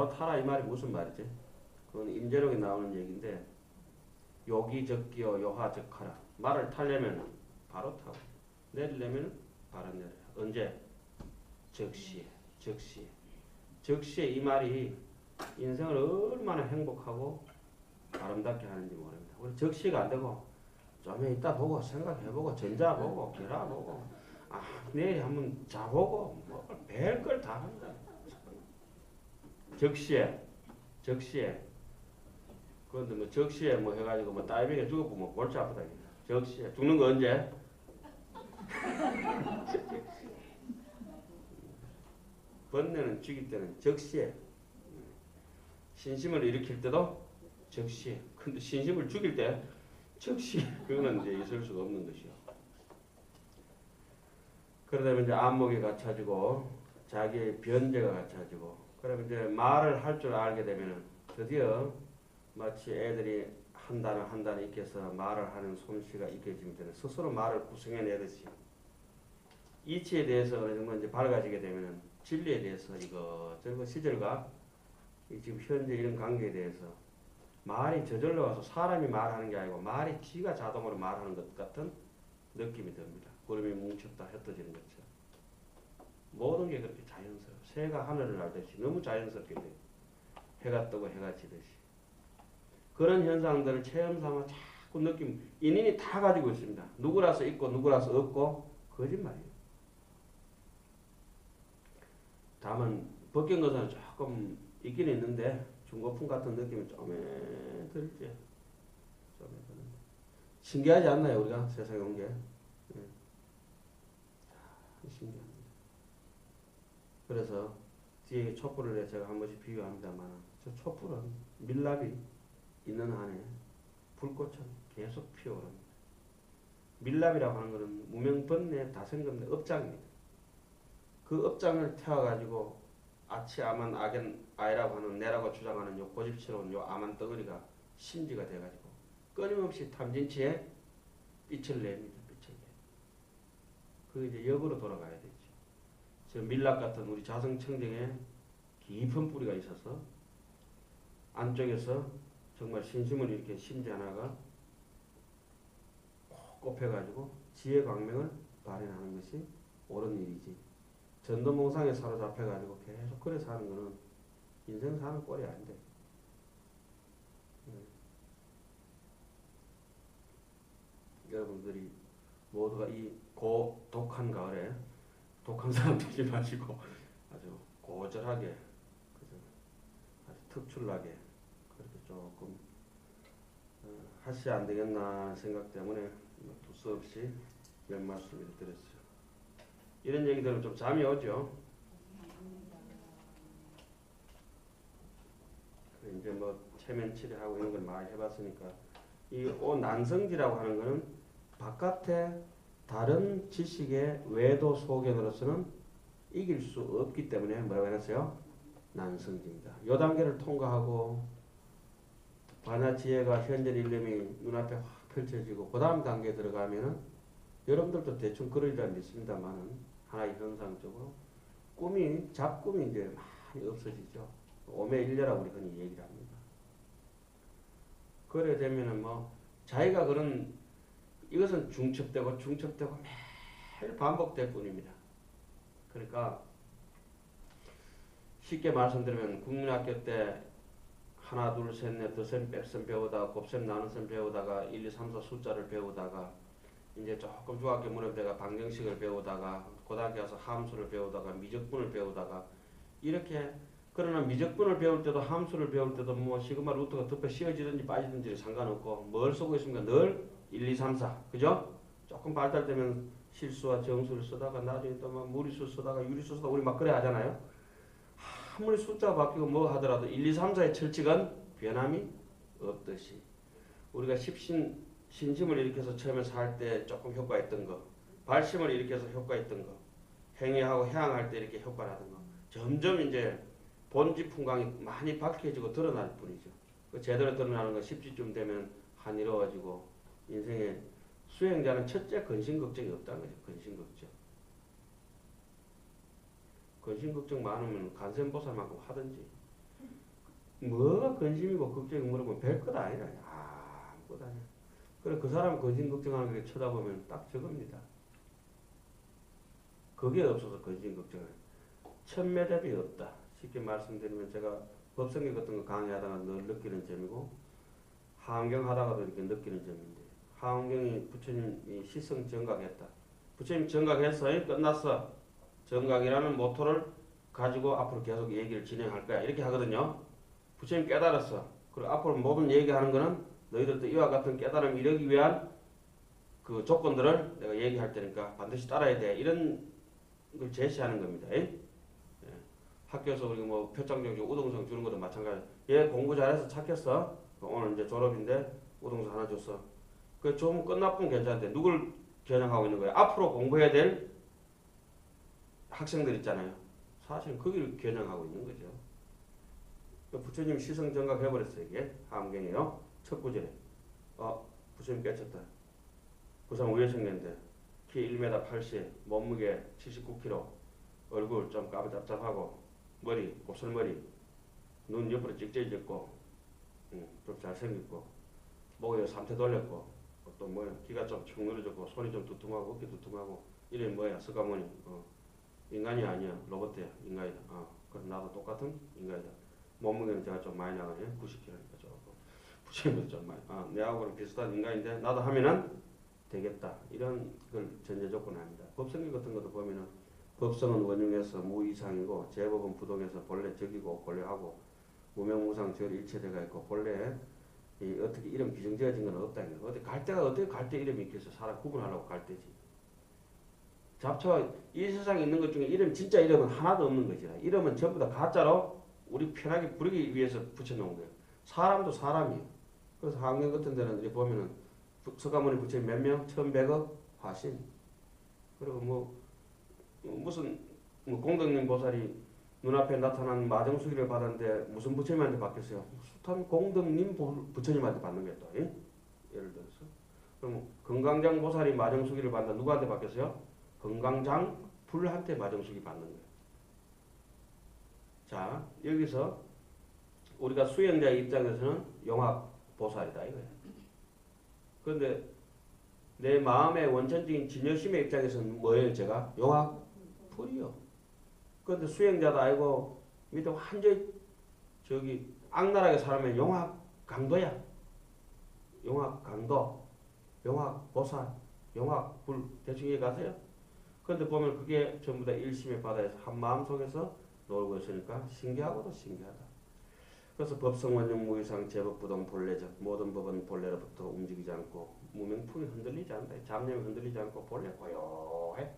바로 타라 이 말이 무슨 말이지? 그건 임재록에 나오는 얘기인데 요기적기요 요하적하라. 말을 타려면 바로 타고 내리려면 바로 내려라. 언제? 적시에. 적시에 이 말이 인생을 얼마나 행복하고 아름답게 하는지 모릅니다. 우리 적시가 안 되고 좀 이따 보고 생각해보고 전자보고 결합보고 내일 한번 자보고 뭐 별걸 다 한다. 적시에 그런데 뭐 적시에 뭐 해가지고 뭐 다이빙에 죽었고 뭐 골치 아프다. 적시에 죽는 거 언제? 번뇌는 죽일 때는 적시에, 신심을 일으킬 때도 적시에. 근데 신심을 죽일 때 적시에. 그거는 이제 있을 수가 없는 것이요. 그러다 이제 안목이 갖춰지고 자기의 변제가 갖춰지고 그러면 이제 말을 할 줄 알게 되면은 드디어 마치 애들이 한 단어 익혀서 말을 하는 솜씨가 익혀지면 스스로 말을 구성해내듯이 이치에 대해서 어느 정도 이제 밝아지게 되면은 진리에 대해서 이거 시절과 지금 현재 이런 관계에 대해서 말이 저절로 와서 사람이 말하는 게 아니고 말이 지가 자동으로 말하는 것 같은 느낌이 듭니다. 구름이 뭉쳤다 흩어지는 것처럼. 모든 게 그렇게 자연스러워. 새가 하늘을 날듯이 너무 자연스럽게 돼. 해가 뜨고 해가 지듯이. 그런 현상들을 체험 삼아 자꾸 느낌, 인인이 다 가지고 있습니다. 누구라서 있고 누구라서 없고 거짓말이에요. 다만 벗긴 것은 조금 있긴 있는데 중고품 같은 느낌이 좀 들지. 신기하지 않나요? 우리가 세상에 온 게. 네. 신기합니다. 그래서 뒤에 촛불을 제가 한 번씩 비유합니다만 저 촛불은 밀랍이 있는 한에 불꽃처럼 계속 피어오릅니다. 밀랍이라고 하는 것은 무명번뇌 다생금의 업장입니다. 그 업장을 태워가지고 아치아만 아겐 아이라고 하는 내라고 주장하는 요 고집스러운 요 아만 덩어리가 심지가 돼가지고 끊임없이 탐진치에 빛을 냅니다. 빛을 내. 그 이제 역으로 돌아가야 되죠. 저 밀랍 같은 우리 자성청정에 깊은 뿌리가 있어서 안쪽에서 정말 신심을 이렇게 심지 하나가 꼽혀가지고 지혜 광명을 발현하는 것이 옳은 일이지. 전도몽상에 사로잡혀가지고 계속 그래 사는 거는 인생 사는 꼴이 아닌데. 여러분들이 모두가 이 독한 가을에 독한 사람 되지 마시고 아주 고절하게 아주 특출나게 그렇게 조금 하셔야 안 되겠나 생각 때문에 두서없이 몇 말씀을 드렸어요. 이런 얘기들은 좀 잠이 오죠. 이제 뭐 체면 치료하고 이런 걸 많이 해봤으니까 이 난성지라고 하는 거는 바깥에 다른 지식의 외도 소견으로서는 이길 수 없기 때문에 뭐라고 해놨어요? 난성지입니다. 요 단계를 통과하고 반야지혜가 현재 일념이 눈앞에 확 펼쳐지고 그 다음 단계에 들어가면은 여러분들도 대충 그러리라 믿습니다만은 하나의 현상적으로 잡꿈이 이제 많이 없어지죠. 오매일려라고 우리 흔히 얘기를 합니다. 그래 되면은 뭐 자기가 그런 이것은 중첩되고 매일 반복될 뿐입니다. 그러니까 쉽게 말씀드리면 국민학교 때 하나 둘 셋 넷 더셈 뺄셈 배우다가 곱셈 나눗셈 배우다가 1, 2, 3, 4 숫자를 배우다가 이제 조금 중학교 무렵 때가 방정식을 배우다가 고등학교 가서 함수를 배우다가 미적분을 배우다가 이렇게 그러나 미적분을 배울 때도 함수를 배울 때도 뭐 시그마 루트가 덮여 씌워지든지 빠지든지 상관없고 뭘 쓰고 있습니까? 늘 1, 2, 3, 4 그죠? 조금 발달되면 실수와 정수를 쓰다가 나중에 또 막 무리수 쓰다가 유리수 쓰다가 우리 막 그래 하잖아요. 아무리 숫자가 바뀌고 뭐 하더라도 1, 2, 3, 4의 철칙은 변함이 없듯이 우리가 신심을 일으켜서 처음에 살 때 조금 효과했던 거, 발심을 일으켜서 효과했던 거, 행위하고 해양할 때 이렇게 효과라던 거, 점점 이제 본질 풍광이 많이 밝혀지고 드러날 뿐이죠. 그 제대로 드러나는 건 10지쯤 되면 한이로워지고 인생의 수행자는 첫째 근심걱정이 없다는 거죠. 근심걱정. 근심걱정 많으면 간센보살만큼 하든지 뭐가 근심이고 걱정이 물어보면 별것 아니라 아무것도 아니야. 그래 그 사람 근심 걱정하는 게 쳐다보면 딱 저겁니다. 그게 없어서 근심 걱정을 천매답이 없다. 쉽게 말씀드리면 제가 법성경 같은 거 강의하다가 늘 느끼는 점이고 하원경 하다가도 이렇게 느끼는 점인데 하원경이 부처님이 시성 정각했다. 부처님 정각했어. 끝났어. 정각이라는 모토를 가지고 앞으로 계속 얘기를 진행할 거야. 이렇게 하거든요. 부처님 깨달았어. 그리고 앞으로 모든 얘기하는 거는 너희들도 이와 같은 깨달음을 이루기 위한 그 조건들을 내가 얘기할 테니까 반드시 따라야 돼. 이런 걸 제시하는 겁니다. 예? 학교에서 우리가 뭐 표창 정지 우등성 주는 것도 마찬가지. 얘 공부 잘해서 착했어. 오늘 이제 졸업인데 우등성 하나 줬어. 그 좀 끝나면 괜찮은데 누굴 겨냥하고 있는 거야? 앞으로 공부해야 될 학생들 있잖아요. 사실은 거기를 겨냥하고 있는 거죠. 부처님 시성 정각 해버렸어요. 이게 함경이에요. 첫 구절에 부처님 깨쳤다. 그 사람 왜 생겼는데 키 1m 80, 몸무게 79kg, 얼굴 좀 까무잡잡하고 머리 곱슬머리, 눈 옆으로 찍찍했고 좀 잘생겼고 목에 3태 돌렸고 또 뭐야 귀가 좀 축 늘어졌고 손이 좀 두툼하고 어깨 두툼하고 이름이 뭐야 서가모니 인간이 아니야 로봇이야 인간이다. 그럼 나도 똑같은 인간이다. 몸무게는 제가 좀 많이 나가네 90kg니까 조금 부처님도 좀 많이 내하고는 비슷한 인간인데 나도 하면은 되겠다 이런 걸 전제 조건을 합니다. 법성경 같은 것도 보면은 법성은 원흉에서 무이상이고 제법은 부동에서 본래 적이고 본래하고 무명무상 절 일체대가 있고 본래 이 어떻게 이름 규정 지어진 건 없다. 어디 갈 때가 어떻게 갈 때 이름이 있겠어. 사람 구분하려고 갈 때지. 잡초가 이 세상에 있는 것 중에 이름 진짜 이름은 하나도 없는 거지. 이름은 전부 다 가짜로 우리 편하게 부르기 위해서 붙여놓은 거예요. 사람도 사람이에요. 그래서 한경 같은 데는 이렇게 보면은 서가모니 부처님 몇 명? 1100억 화신. 그리고 뭐 무슨 뭐 공덕님 보살이 눈앞에 나타난 마정수기를 받았는데 무슨 부처님한테 받겠어요? 숱한 공덕님 부처님한테 받는 거예요. 또, 예? 예를 들어서 그럼 건강장 보살이 마정수기를 받는다. 누구한테 받겠어요? 건강장 불한테 마정수기 받는 거예요. 자 여기서 우리가 수행자의 입장에서는 용학 보살이다 이거예요. 그런데 내 마음의 원천적인 진여심의 입장에서는 뭐예요? 제가 용학 불이요. 그런데 수행자도 아니고 밑에 완전히 저기 악랄하게 살면 용학 강도야. 용학 강도, 용학 보살, 용학 불 대충 이해 가세요? 그런데 보면 그게 전부 다 일심의 바다에서 한 마음 속에서 놀고 있으니까 신기하고도 신기하다. 그래서 법성원용 무이상 제법부동 본래적 모든 법은 본래로부터 움직이지 않고 무명풍이 흔들리지 않는다. 잡념이 흔들리지 않고 본래 고요해.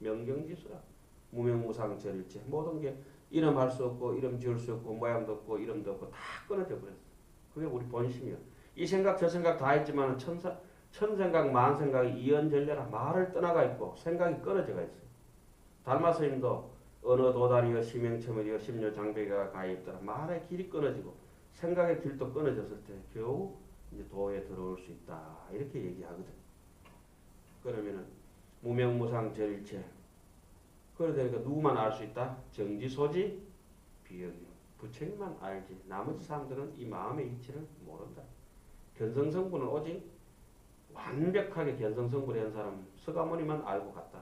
명경지수라. 무명무상 절일체 모든 게 이름 할 수 없고 이름 지을 수 없고 모양도 없고 이름도 없고 다 끊어져 버렸어. 그게 우리 본심이야. 이 생각 저 생각 다 했지만 천생각 만생각이 이연절례라 말을 떠나가 있고 생각이 끊어져가 있어요. 달마 스님도 어느 도단이여 심행처물이여 심료장배가 가입더라. 말의 길이 끊어지고 생각의 길도 끊어졌을 때 겨우 이제 도에 들어올 수 있다. 이렇게 얘기하거든. 그러면은 무명무상 절일체 그러니까 누구만 알 수 있다? 정지소지 비영이 부처님만 알지. 나머지 사람들은 이 마음의 이치를 모른다. 견성성분은 오직 완벽하게 견성성분을 한 사람 서가모니만 알고 갔다.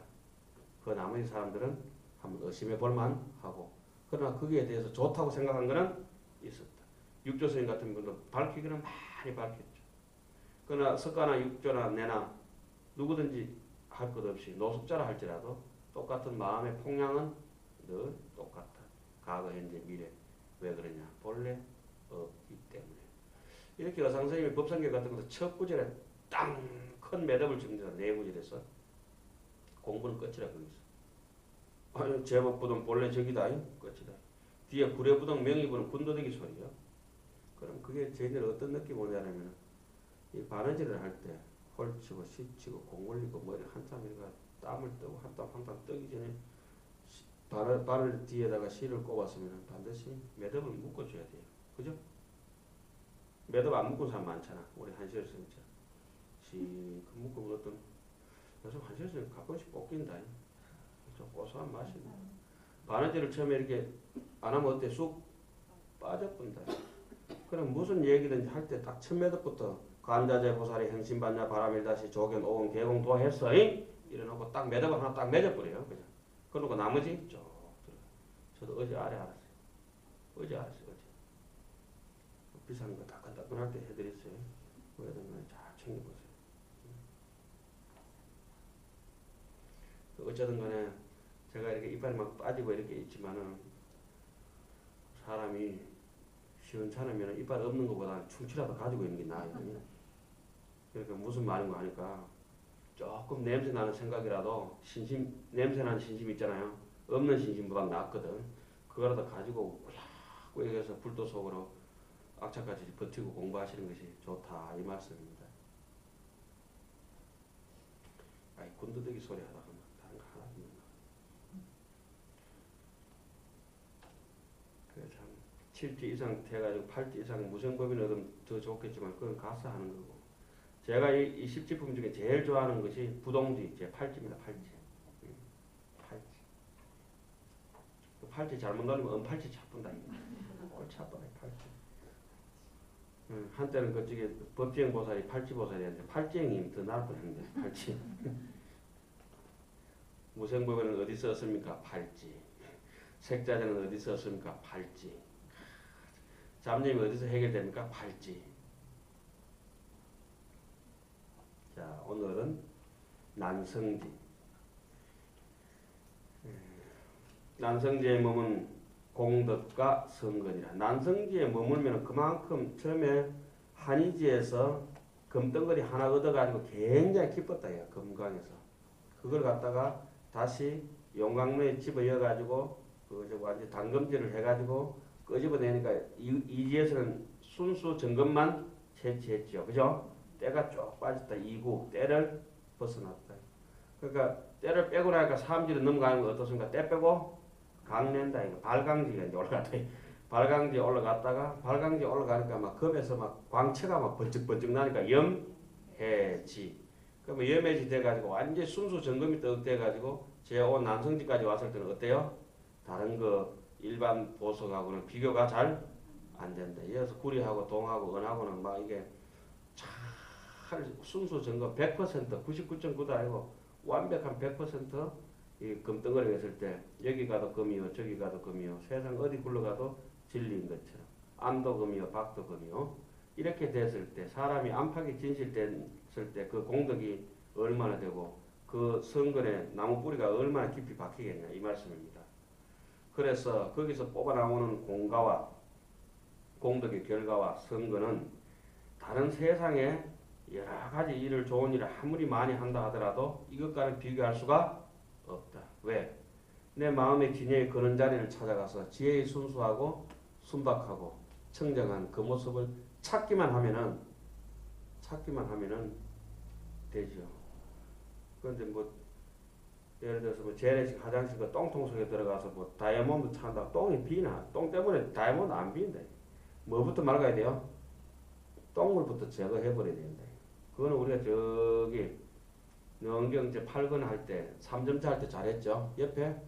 그 나머지 사람들은 한번 의심해 볼만 하고 그러나 거기에 대해서 좋다고 생각한 거는 있었다. 육조스님 같은 분도 밝히기는 많이 밝혔죠. 그러나 석가나 육조나 내나 누구든지 할 것 없이 노숙자라 할지라도 똑같은 마음의 폭량은 늘 똑같아. 과거, 현재, 미래. 왜 그러냐? 본래 없기 때문에. 이렇게 어상스님이 법성경 같은 것도 첫 구절에 땅 큰 매듭을 줍니다. 네 구절에서. 공부는 끝이라 거기서. 아니 제법부동 본래 적이다. 끝이다. 뒤에 구례부동 명의부는 군도덕이 소리야. 그럼 그게 저희들 어떤 느낌 오냐면 이 바느질을 할 때 헐치고 시치고 공올리고 머리 한참 이렇게 땀을 뜨고 한 땀 한 땀 뜨기 전에 바늘 뒤에다가 실을 꼽았으면 반드시 매듭을 묶어줘야 돼요. 그죠? 매듭 안 묶은 사람 많잖아. 우리 한시열 선생님. 그 묶고 어떤 요즘 한시열 선생님 가끔씩 꺾인다. 좀 고소한 맛이 나. 바느질을 처음에 이렇게 안 하면 어때? 쑥 빠져본다. 그럼 무슨 얘기든지 할 때 딱 첫매듭부터 관자재 보살이 행신반야 바라밀다시 조견 오원 개공 도했어 이래놓고 딱 매듭을 하나 딱 맺어버려요. 그죠? 그러고 나머지 쭉 들어가. 저도 어제 아래 알았어요. 어제 알았어요. 어제. 비싼 거 따끈따끈할 때 해드렸어요. 그래도 잘 챙겨보세요. 어쩌든 간에 제가 이렇게 이빨이 막 빠지고 이렇게 있지만은 사람이 시원찮으면 이빨 없는 것보다 충치라도 가지고 있는 게 나아요. 그러니까 무슨 말인가 하니까 조금 냄새 나는 생각이라도 냄새 나는 신심 있잖아요. 없는 신심보다 낫거든. 그거라도 가지고 꾸역꾸역해서 불도 속으로 악착같이 버티고 공부하시는 것이 좋다 이 말씀입니다. 아이 군더더기 소리 하다가 다른 거 하나도 없는 거. 그래 참 7지 이상 돼가지고 8지 이상 무생법인 얻으면 더 좋겠지만 그건 가서 하는 거고. 제가 이 십지품 중에 제일 좋아하는 것이 부동지 제 8지입니다. 8지. 8지. 그 8지 잘못 날리면 은팔찌 차분다. 꼴치 아빠가 8지. 한때는 그쪽에 법지행 보살이 8지 보살이었는데 8지행이 더 나을 뻔했는데 8지. 무생법에는 어디 썼습니까? 8지. 색자재는 어디 썼습니까? 8지. 잡념이 어디서 해결됩니까? 8지. 자, 오늘은 난성지. 난성지에 머문 공덕과 성근이라. 난성지에 머물면 그만큼 처음에 한의지에서 금덩어리 하나 얻어가지고 굉장히 기뻤다. 금강에서. 그걸 갖다가 다시 용광로에 집어여가지고 완전 당금질을 해가지고 끄집어내니까 이지에서는 순수 정금만 채취했죠. 그죠? 때가 쭉 빠졌다. 2구 때를 벗어났다. 그러니까 때를 빼고 나니까 3지로 넘어가는 건 어떻습니까? 때 빼고 강낸다. 이거 발강지가 이제 올라갔다. 발강지에 올라갔다가 발강지에 올라가니까 막 겁에서 막 광채가 막 번쩍번쩍 나니까 염해지. 그러면 염해지 돼가지고 완전 순수 정금이 떡 돼가지고 제 온 난성지까지 왔을 때는 어때요? 다른 거 일반 보석하고는 비교가 잘 안 된다. 이어서 구리하고 동하고 은하고는 막 이게 잘 순수 점검 100% 99.9도 아니고 완벽한 100%이 금덩어리가 있을 때 여기 가도 금이요 저기 가도 금이요 세상 어디 굴러가도 진리인 것처럼 암도 금이요 박도 금이요 이렇게 됐을 때 사람이 안팎이 진실됐을 때 그 공덕이 얼마나 되고 그 성근에 나무 뿌리가 얼마나 깊이 박히겠냐 이 말씀입니다. 그래서 거기서 뽑아 나오는 공가와 공덕의 결과와 성근은 다른 세상에 여러 가지 일을 좋은 일을 아무리 많이 한다 하더라도 이것과는 비교할 수가 없다. 왜? 내 마음의 진여에 그런 자리를 찾아가서 지혜의 순수하고 순박하고 청정한 그 모습을 찾기만 하면은 되죠. 그런데 뭐 예를 들어서 뭐 재래식 화장실 그 똥통 속에 들어가서 뭐 다이아몬드 찬다 똥이 비나 똥 때문에 다이아몬드 안 비인다. 뭐부터 말아야 돼요? 똥물부터 제거해버려야 된다. 그거는 우리가 저기 능경제 8권 할 때 3점차 할 때 잘했죠. 옆에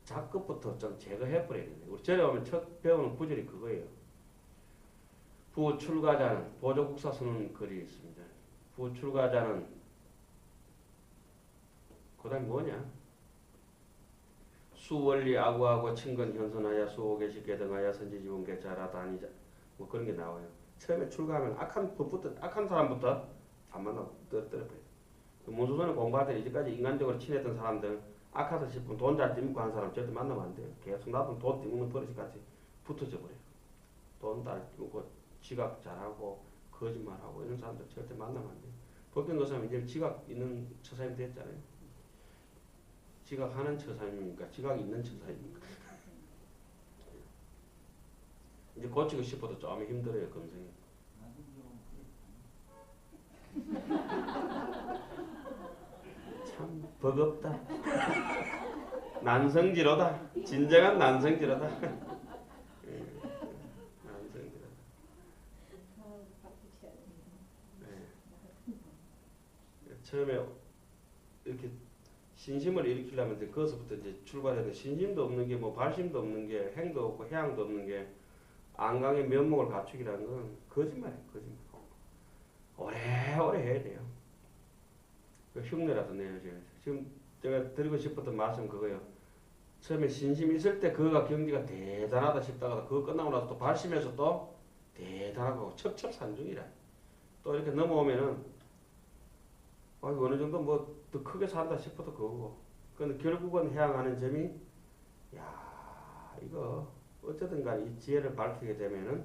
작급부터 좀 제거해버려야 된다. 우리 절에 오면 첫 배우는 구절이 그거예요. 부출가자는 보조국사 쓰는 글이 있습니다. 부출가자는 그 다음에 뭐냐? 수원리 아구하고 친근 현선하여 수호계시 개등하여 선지지원 개차라다 아니자 뭐 그런 게 나와요. 처음에 출가하면 악한 사람부터 안 만나고 떨어버려요. 문수선을 공부할 때 이제까지 인간적으로 친했던 사람들 악하다 싶으면 돈 잘 띠먹고 하는 사람 절대 만나면 안 돼요. 계속 나도 돈 띠먹는 버릇이같이 붙어져 버려요. 돈 잘 띠먹고 지각 잘하고 거짓말하고 이런 사람들 절대 만나면 안 돼요. 법정 거사면 이제 지각 있는 처사님 됐잖아요. 지각하는 처사님입니까? 지각 있는 처사님입니까? 이제 고치고 싶어도 좀 힘들어요. 검증이. 참 버겁다. 난성지로다. 진정한 난성지로다. 난성지로다. 네. 처음에 이렇게 신심을 일으키려면 거기서부터 이제 출발해서 신심도 없는 게 뭐 발심도 없는 게 행도 없고 해양도 없는 게 안강의 면목을 갖추기라는 건 거짓말이에요. 거짓말. 오래오래 해야 돼요. 그 흉내라도 내요. 지금 제가 드리고 싶었던 말씀 그거예요. 처음에 신심 있을 때 그거가 경지가 대단하다 싶다가 그거 끝나고 나서 또 발심해서 또 대단하고 첩첩산중이라. 또 이렇게 넘어오면은 어느 정도 뭐 더 크게 산다 싶어도 그거고. 근데 결국은 해양하는 점이 야 이거 어쨌든 간에 이 지혜를 밝히게 되면은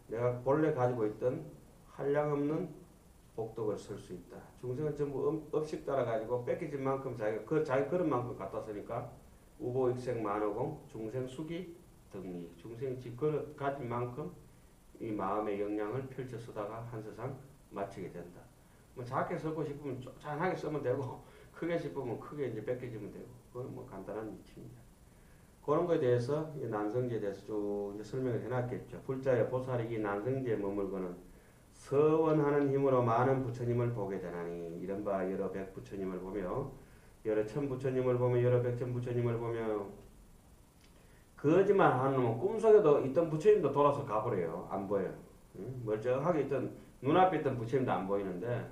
내가 본래 가지고 있던 한량없는 복덕을 쓸 수 있다. 중생은 전부 업식 따라가지고 뺏기진 만큼 자기 그런 만큼 갖다 쓰니까 우보익생 만호공 중생 수기 등리 중생 지 그릇 가진 만큼 이 마음의 역량을 펼쳐 쓰다가 한 세상 마치게 된다. 뭐 작게 쓰고 싶으면 쪼잔하게 쓰면 되고 크게 싶으면 크게 이제 뺏겨지면 되고 그건 뭐 간단한 이치입니다. 그런 거에 대해서 이 난성지에 대해서 쭉 이제 설명을 해놨겠죠. 불자의 보살이 이 난성지에 머물고는 서원하는 힘으로 많은 부처님을 보게 되나니 이른바 여러 백 부처님을 보며 여러 천 부처님을 보며 여러 백천 부처님을 보며 거짓말 하는 놈은 꿈속에도 있던 부처님도 돌아서 가버려요. 안 보여요. 멀쩡하게 있던 눈앞에 있던 부처님도 안 보이는데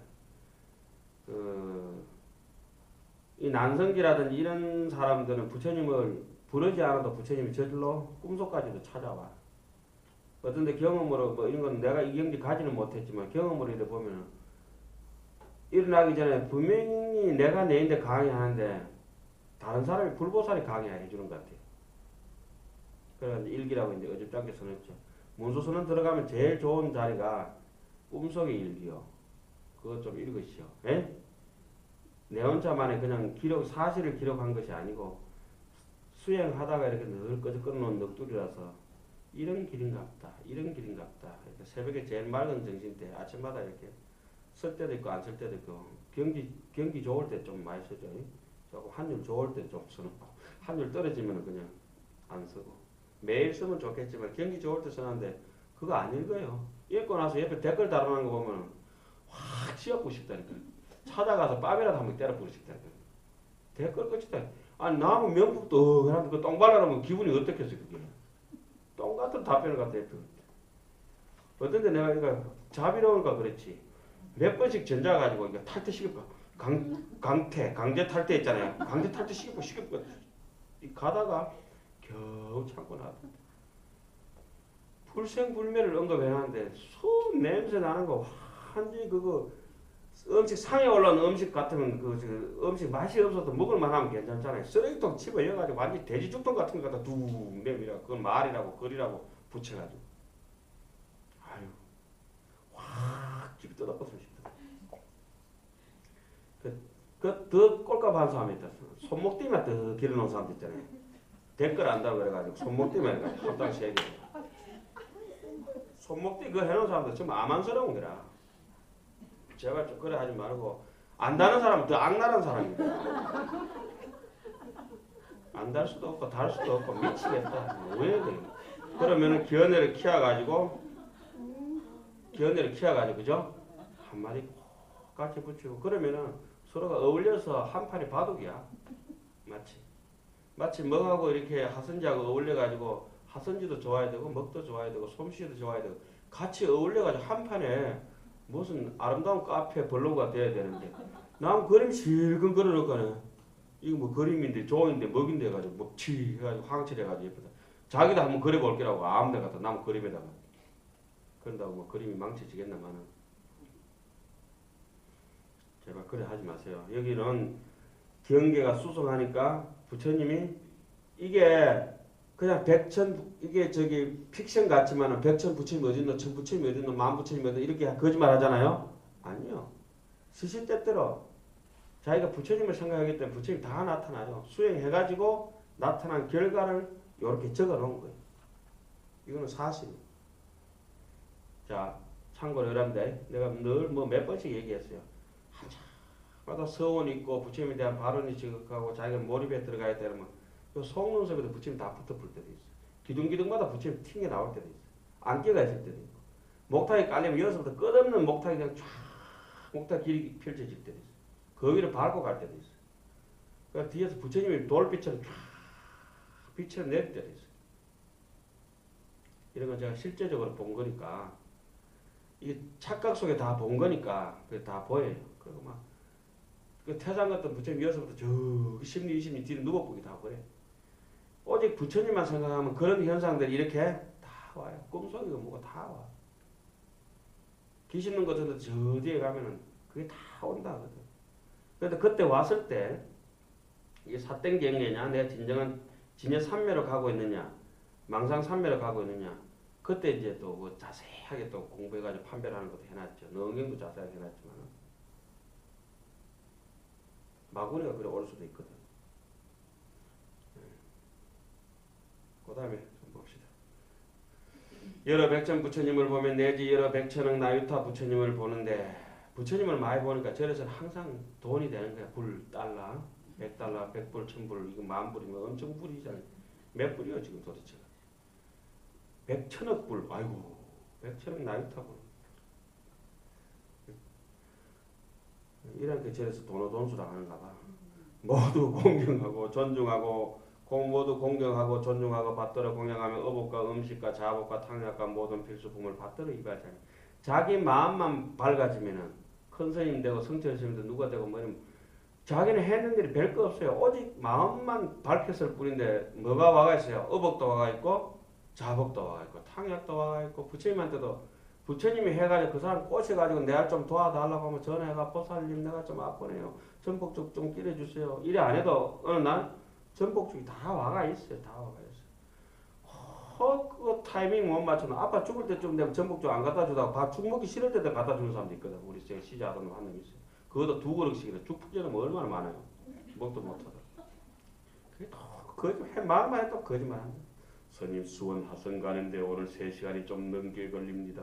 이 난성지라든지 이런 사람들은 부처님을 부르지 않아도 부처님이 저절로 꿈속까지도 찾아와. 어떤데 경험으로 뭐 이런 건 내가 이 경지 가지는 못했지만 경험으로 이래 보면은 일어나기 전에 분명히 내가 내인데 강의하는데 다른 사람이 불보살이 강의해 주는 것 같아요. 그래서 일기라고 이제 어줍잖게 써놨죠. 문수서는 들어가면 제일 좋은 자리가 꿈속의 일기요. 그거 좀 읽으시오. 에? 내 혼자만의 그냥 기록 사실을 기록한 것이 아니고 수행하다가 이렇게 늘 끄적끄는 넋두리라서 이런 길인갑다. 이런 길인갑다. 이렇게 새벽에 제일 맑은 정신 때 아침마다 이렇게 쓸 때도 있고 안 쓸 때도 있고 경기 좋을 때 좀 많이 쓰죠. 조금 환율 좋을 때 좀 쓰는 거. 환율 떨어지면 그냥 안 쓰고 매일 쓰면 좋겠지만 경기 좋을 때 쓰는데 그거 안 읽어요. 읽고 나서 옆에 댓글 달아놓은 거 보면 확 씌워보고 싶다니까. 찾아가서 뺨이라도 한번 때려 부르고 싶다니까. 댓글 끝이다. 아니 나무 명품도 그런데 그 똥 발라놓으면 기분이 어떻겠어 그게. 똥 같은 답변을 갖다 했죠. 어떤데 내가 이거 자비로우니까 그렇지. 몇 번씩 전자가지고 이거 탈퇴 시킬까? 강제 탈퇴 있잖아요. 강제 탈퇴 시키고 가다가 겨우 참고 나왔다. 불생불멸을 언급해놨는데 손 냄새 나는 거 완전히 그거 음식 상에 올라온 음식 같으면 그 음식 맛이 없어도 먹을만 하면 괜찮잖아요. 쓰레기통 집어여가지고 완전히 돼지죽통 같은 거 갖다 둑 내밀어. 그건 말이라고 거리라고 붙여가지고 아유 확 집이 뜯어버리고 싶다. 더 꼴값한 사람이 있다. 손목띠만 더 길어놓은 사람도 있잖아요. 댓글 안다고 그래가지고 손목띠만 해가지고 합당 세개 손목띠 그거 해놓은 사람들 좀 아만스러운 거라. 제발 좀 그래 하지 말고 안다는 사람은 더 악랄한 사람이다. 안 달 수도 없고 달 수도 없고 미치겠다. 왜 그래? 그러면은 견해를 키워가지고 그죠? 한마디 같이 붙이고 그러면은 서로가 어울려서 한 판이 바둑이야. 마치 먹하고 이렇게 하선지하고 어울려가지고 하선지도 좋아야 되고 먹도 좋아야 되고 솜씨도 좋아야 되고 같이 어울려가지고 한 판에 무슨 아름다운 카페 블로그가 돼야 되는데 난 그림 실컷 그려놓고는 이거 뭐 그림인데 종인데 먹인데 해가지고 먹치 해가지고 황칠해가지고 예쁘다. 자기도 한번 그려볼게라고 아무데 갖다 남 그림에다가 그런다고 뭐 그림이 망쳐지겠나마는 제발 그래 하지 마세요. 여기는 경계가 수성하니까 부처님이 이게 그냥 백천 이게 저기 픽션 같지만은 백천 부처님 어딨노 천 부처님 어딨노 만 부처님 어딨노 이렇게 거짓말 하잖아요. 아니요. 시시때때로 자기가 부처님을 생각하기 때문에 부처님 다 나타나죠. 수행해가지고 나타난 결과를 이렇게 적어놓은 거예요. 이거는 사실이에요. 자 참고로 여러분들 내가 늘 뭐 몇 번씩 얘기했어요. 한참마다 서원 있고 부처님에 대한 발언이 지극하고 자기가 몰입에 들어가야 되면 요 속눈썹에도 부처님 다 붙어볼 때도 있어. 기둥기둥마다 부처님 튕겨 나올 때도 있어. 안개가 있을 때도 있고. 목탁이 깔리면 여기서부터 끝없는 목탁이 그냥 쫙 목탁 길이 펼쳐질 때도 있어. 그 위를 밟고 갈 때도 있어. 그러니까 뒤에서 부처님이 돌빛처럼 쫙 빛을 내릴 때도 있어. 이런 건 제가 실제적으로 본 거니까 이게 착각 속에 다 본 거니까 그게 다 보여요. 그리고 막 그 태장 같은 부처님 이어서부터 저 심리 이심리 뒤로 누워보기 다 그래. 오직 부처님만 생각하면 그런 현상들이 이렇게 다 와요. 꿈속이고 뭐고 다 와. 귀신 있는 것들도 저 뒤에 가면은 그게 다 온다 거든. 그런데 그때 왔을 때 이게 사땡경례냐, 내가 진정한 진여 삼매로 가고 있느냐, 망상 삼매로 가고 있느냐. 그때 이제 또 그 자세하게 또 공부해가지고 판별을 하는 것도 해놨죠. 능경도 자세하게 해놨지만 마구니가 그래 올 수도 있거든. 그 다음에 좀 봅시다. 여러 백천 부처님을 보면 내지 여러 백천억 나유타 부처님을 보는데 부처님을 많이 보니까 절에서는 항상 돈이 되는 거야. 불, 달러, 100달러, 100불, 1000불, 이거 10,000불이면 엄청 불이잖아요. 몇 불이요 지금 도대체? 100천억 불, 아이고 100천억 나유타 불. 이런 게 절에서 돈수당 하는가 봐. 모두 공경하고 존중하고 모두 공경하고 존중하고 받들어 공양하며 어복과 음식과 자복과 탕약과 모든 필수품을 받들어 입하자니 자기 마음만 밝아지면은 큰 스님 되고 성철 스님도 누가 되고 뭐 이러면 자기는 했는 일이 별거 없어요. 오직 마음만 밝혔을 뿐인데 뭐가 와가 있어요? 어복도 와가 있고 자복도 와가 있고 탕약도 와가 있고 부처님한테도 부처님이 해가지고 그 사람 꼬셔가지고 내가 좀 도와달라고 하면 전화해가 보살님 내가 좀 아프네요. 전복죽 좀 끼려주세요. 이래 안 해도 어느 날 전복죽이 다 와가 있어요. 다 와가 있어요. 그 타이밍 못 맞춰서 아빠 죽을 때쯤 되면 전복죽 안 갖다 주다가 죽 먹기 싫을 때 갖다 주는 사람도 있거든. 우리 시자하던 한 놈 있어요. 그것도 2그릇씩이래. 죽 푸기는 뭐 얼마나 많아요. 먹도 못하더라. 그게 또 거짓말 말만 해도 거짓말 한다. 스님 수원 하선 가는데 오늘 3시간이 좀 넘게 걸립니다.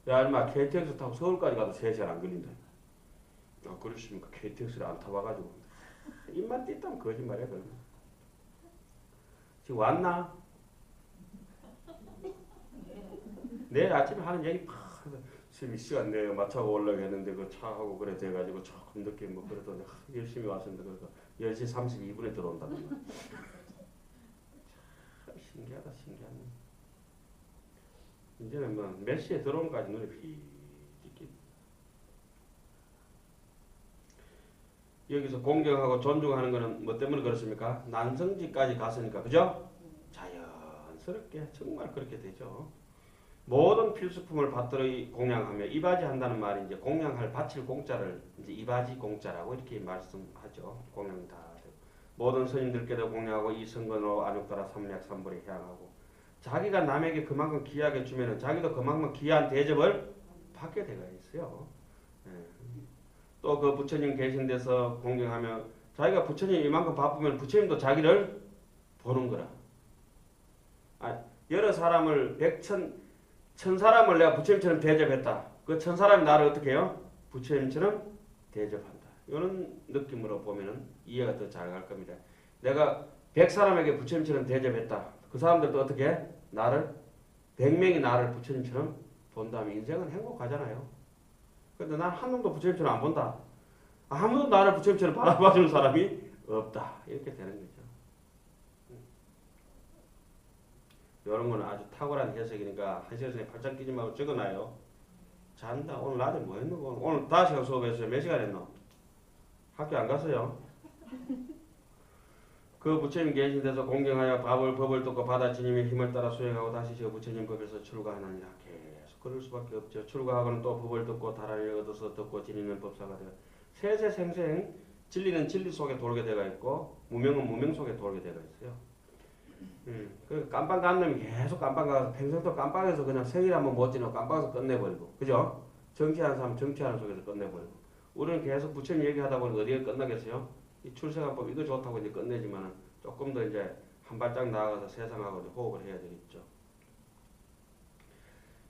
야 인마 KTX 타고 서울까지 가도 3시간 안 걸린다. 아 그러십니까? KTX를 안 타봐가지고 입만 띄다면 거짓말이야 그러면. 지금 왔나? 내일 아침에 하는 얘기 팍 지금 시간 내가 맞춰고 올라가 했는데 그 차하고 그래 돼가지고 조금 늦게 뭐 그래도 열심히 왔습니다. 그래서 10시 32분에 들어온다. 신기하다 신기하네. 이제는 뭐 몇 시에 들어온까지 눈에 휘 찍기. 여기서 공경하고 존중하는 거는 뭐 때문에 그렇습니까? 난성지까지 갔으니까 그죠? 자연스럽게 정말 그렇게 되죠. 모든 필수품을 받들어 공양하며 이바지한다는 말이 이제 공양할 바칠 공짜를 이제 이바지 공짜라고 이렇게 말씀하죠. 공양 다 모든 스님들께도 공양하고 이 선건으로 안욕따라 삼략삼불에 향하고 자기가 남에게 그만큼 귀하게 주면은 자기도 그만큼 귀한 대접을 받게 되어 있어요. 예. 또 그 부처님 계신 데서 공경하며 자기가 부처님 이만큼 바쁘면 부처님도 자기를 보는 거라. 여러 사람을 천 사람을 내가 부처님처럼 대접했다. 그 1000사람이 나를 어떻게 해요? 부처님처럼 대접한다. 이런 느낌으로 보면은 이해가 더 잘 갈 겁니다. 내가 100사람에게 부처님처럼 대접했다. 그 사람들도 어떻게 해? 나를 100명이 나를 부처님처럼 본다면 인생은 행복하잖아요. 근데 난 한 놈도 부처님처럼 안 본다. 아무도 나를 부처님처럼 바라봐주는 사람이 없다. 이렇게 되는 거죠. 이런 거는 아주 탁월한 해석이니까 한시간에 팔짱 끼지 말고 적어놔요. 잔다. 오늘 낮에 뭐 했노? 오늘 5시간 수업했어요. 몇 시간 했노? 학교 안 갔어요? 그 부처님 계신 데서 공경하여 법을 듣고 받아 주님의 힘을 따라 수행하고 다시 저 부처님 법에서 출가하느니라. 계속 그럴 수밖에 없죠. 출가하고는 또 법을 듣고 다라를 얻어서 듣고 지니는 법사가 되어 세세생생 진리는 진리 속에 돌게 되어 있고 무명은 무명 속에 돌게 되어 있어요. 그 깜빵 간 놈이 계속 깜빵 가서 평생도 깜빵에서 그냥 생일 한번 못 지나고 깜빵에서 끝내버리고 그죠? 정치하는 사람 정치하는 속에서 끝내버리고 우리는 계속 부처님 얘기하다 보니 어디에 끝나겠어요? 이 출세관법 이거 좋다고 이제 끝내지만 조금 더 이제 한 발짝 나아가서 세상하고 호흡을 해야 되겠죠.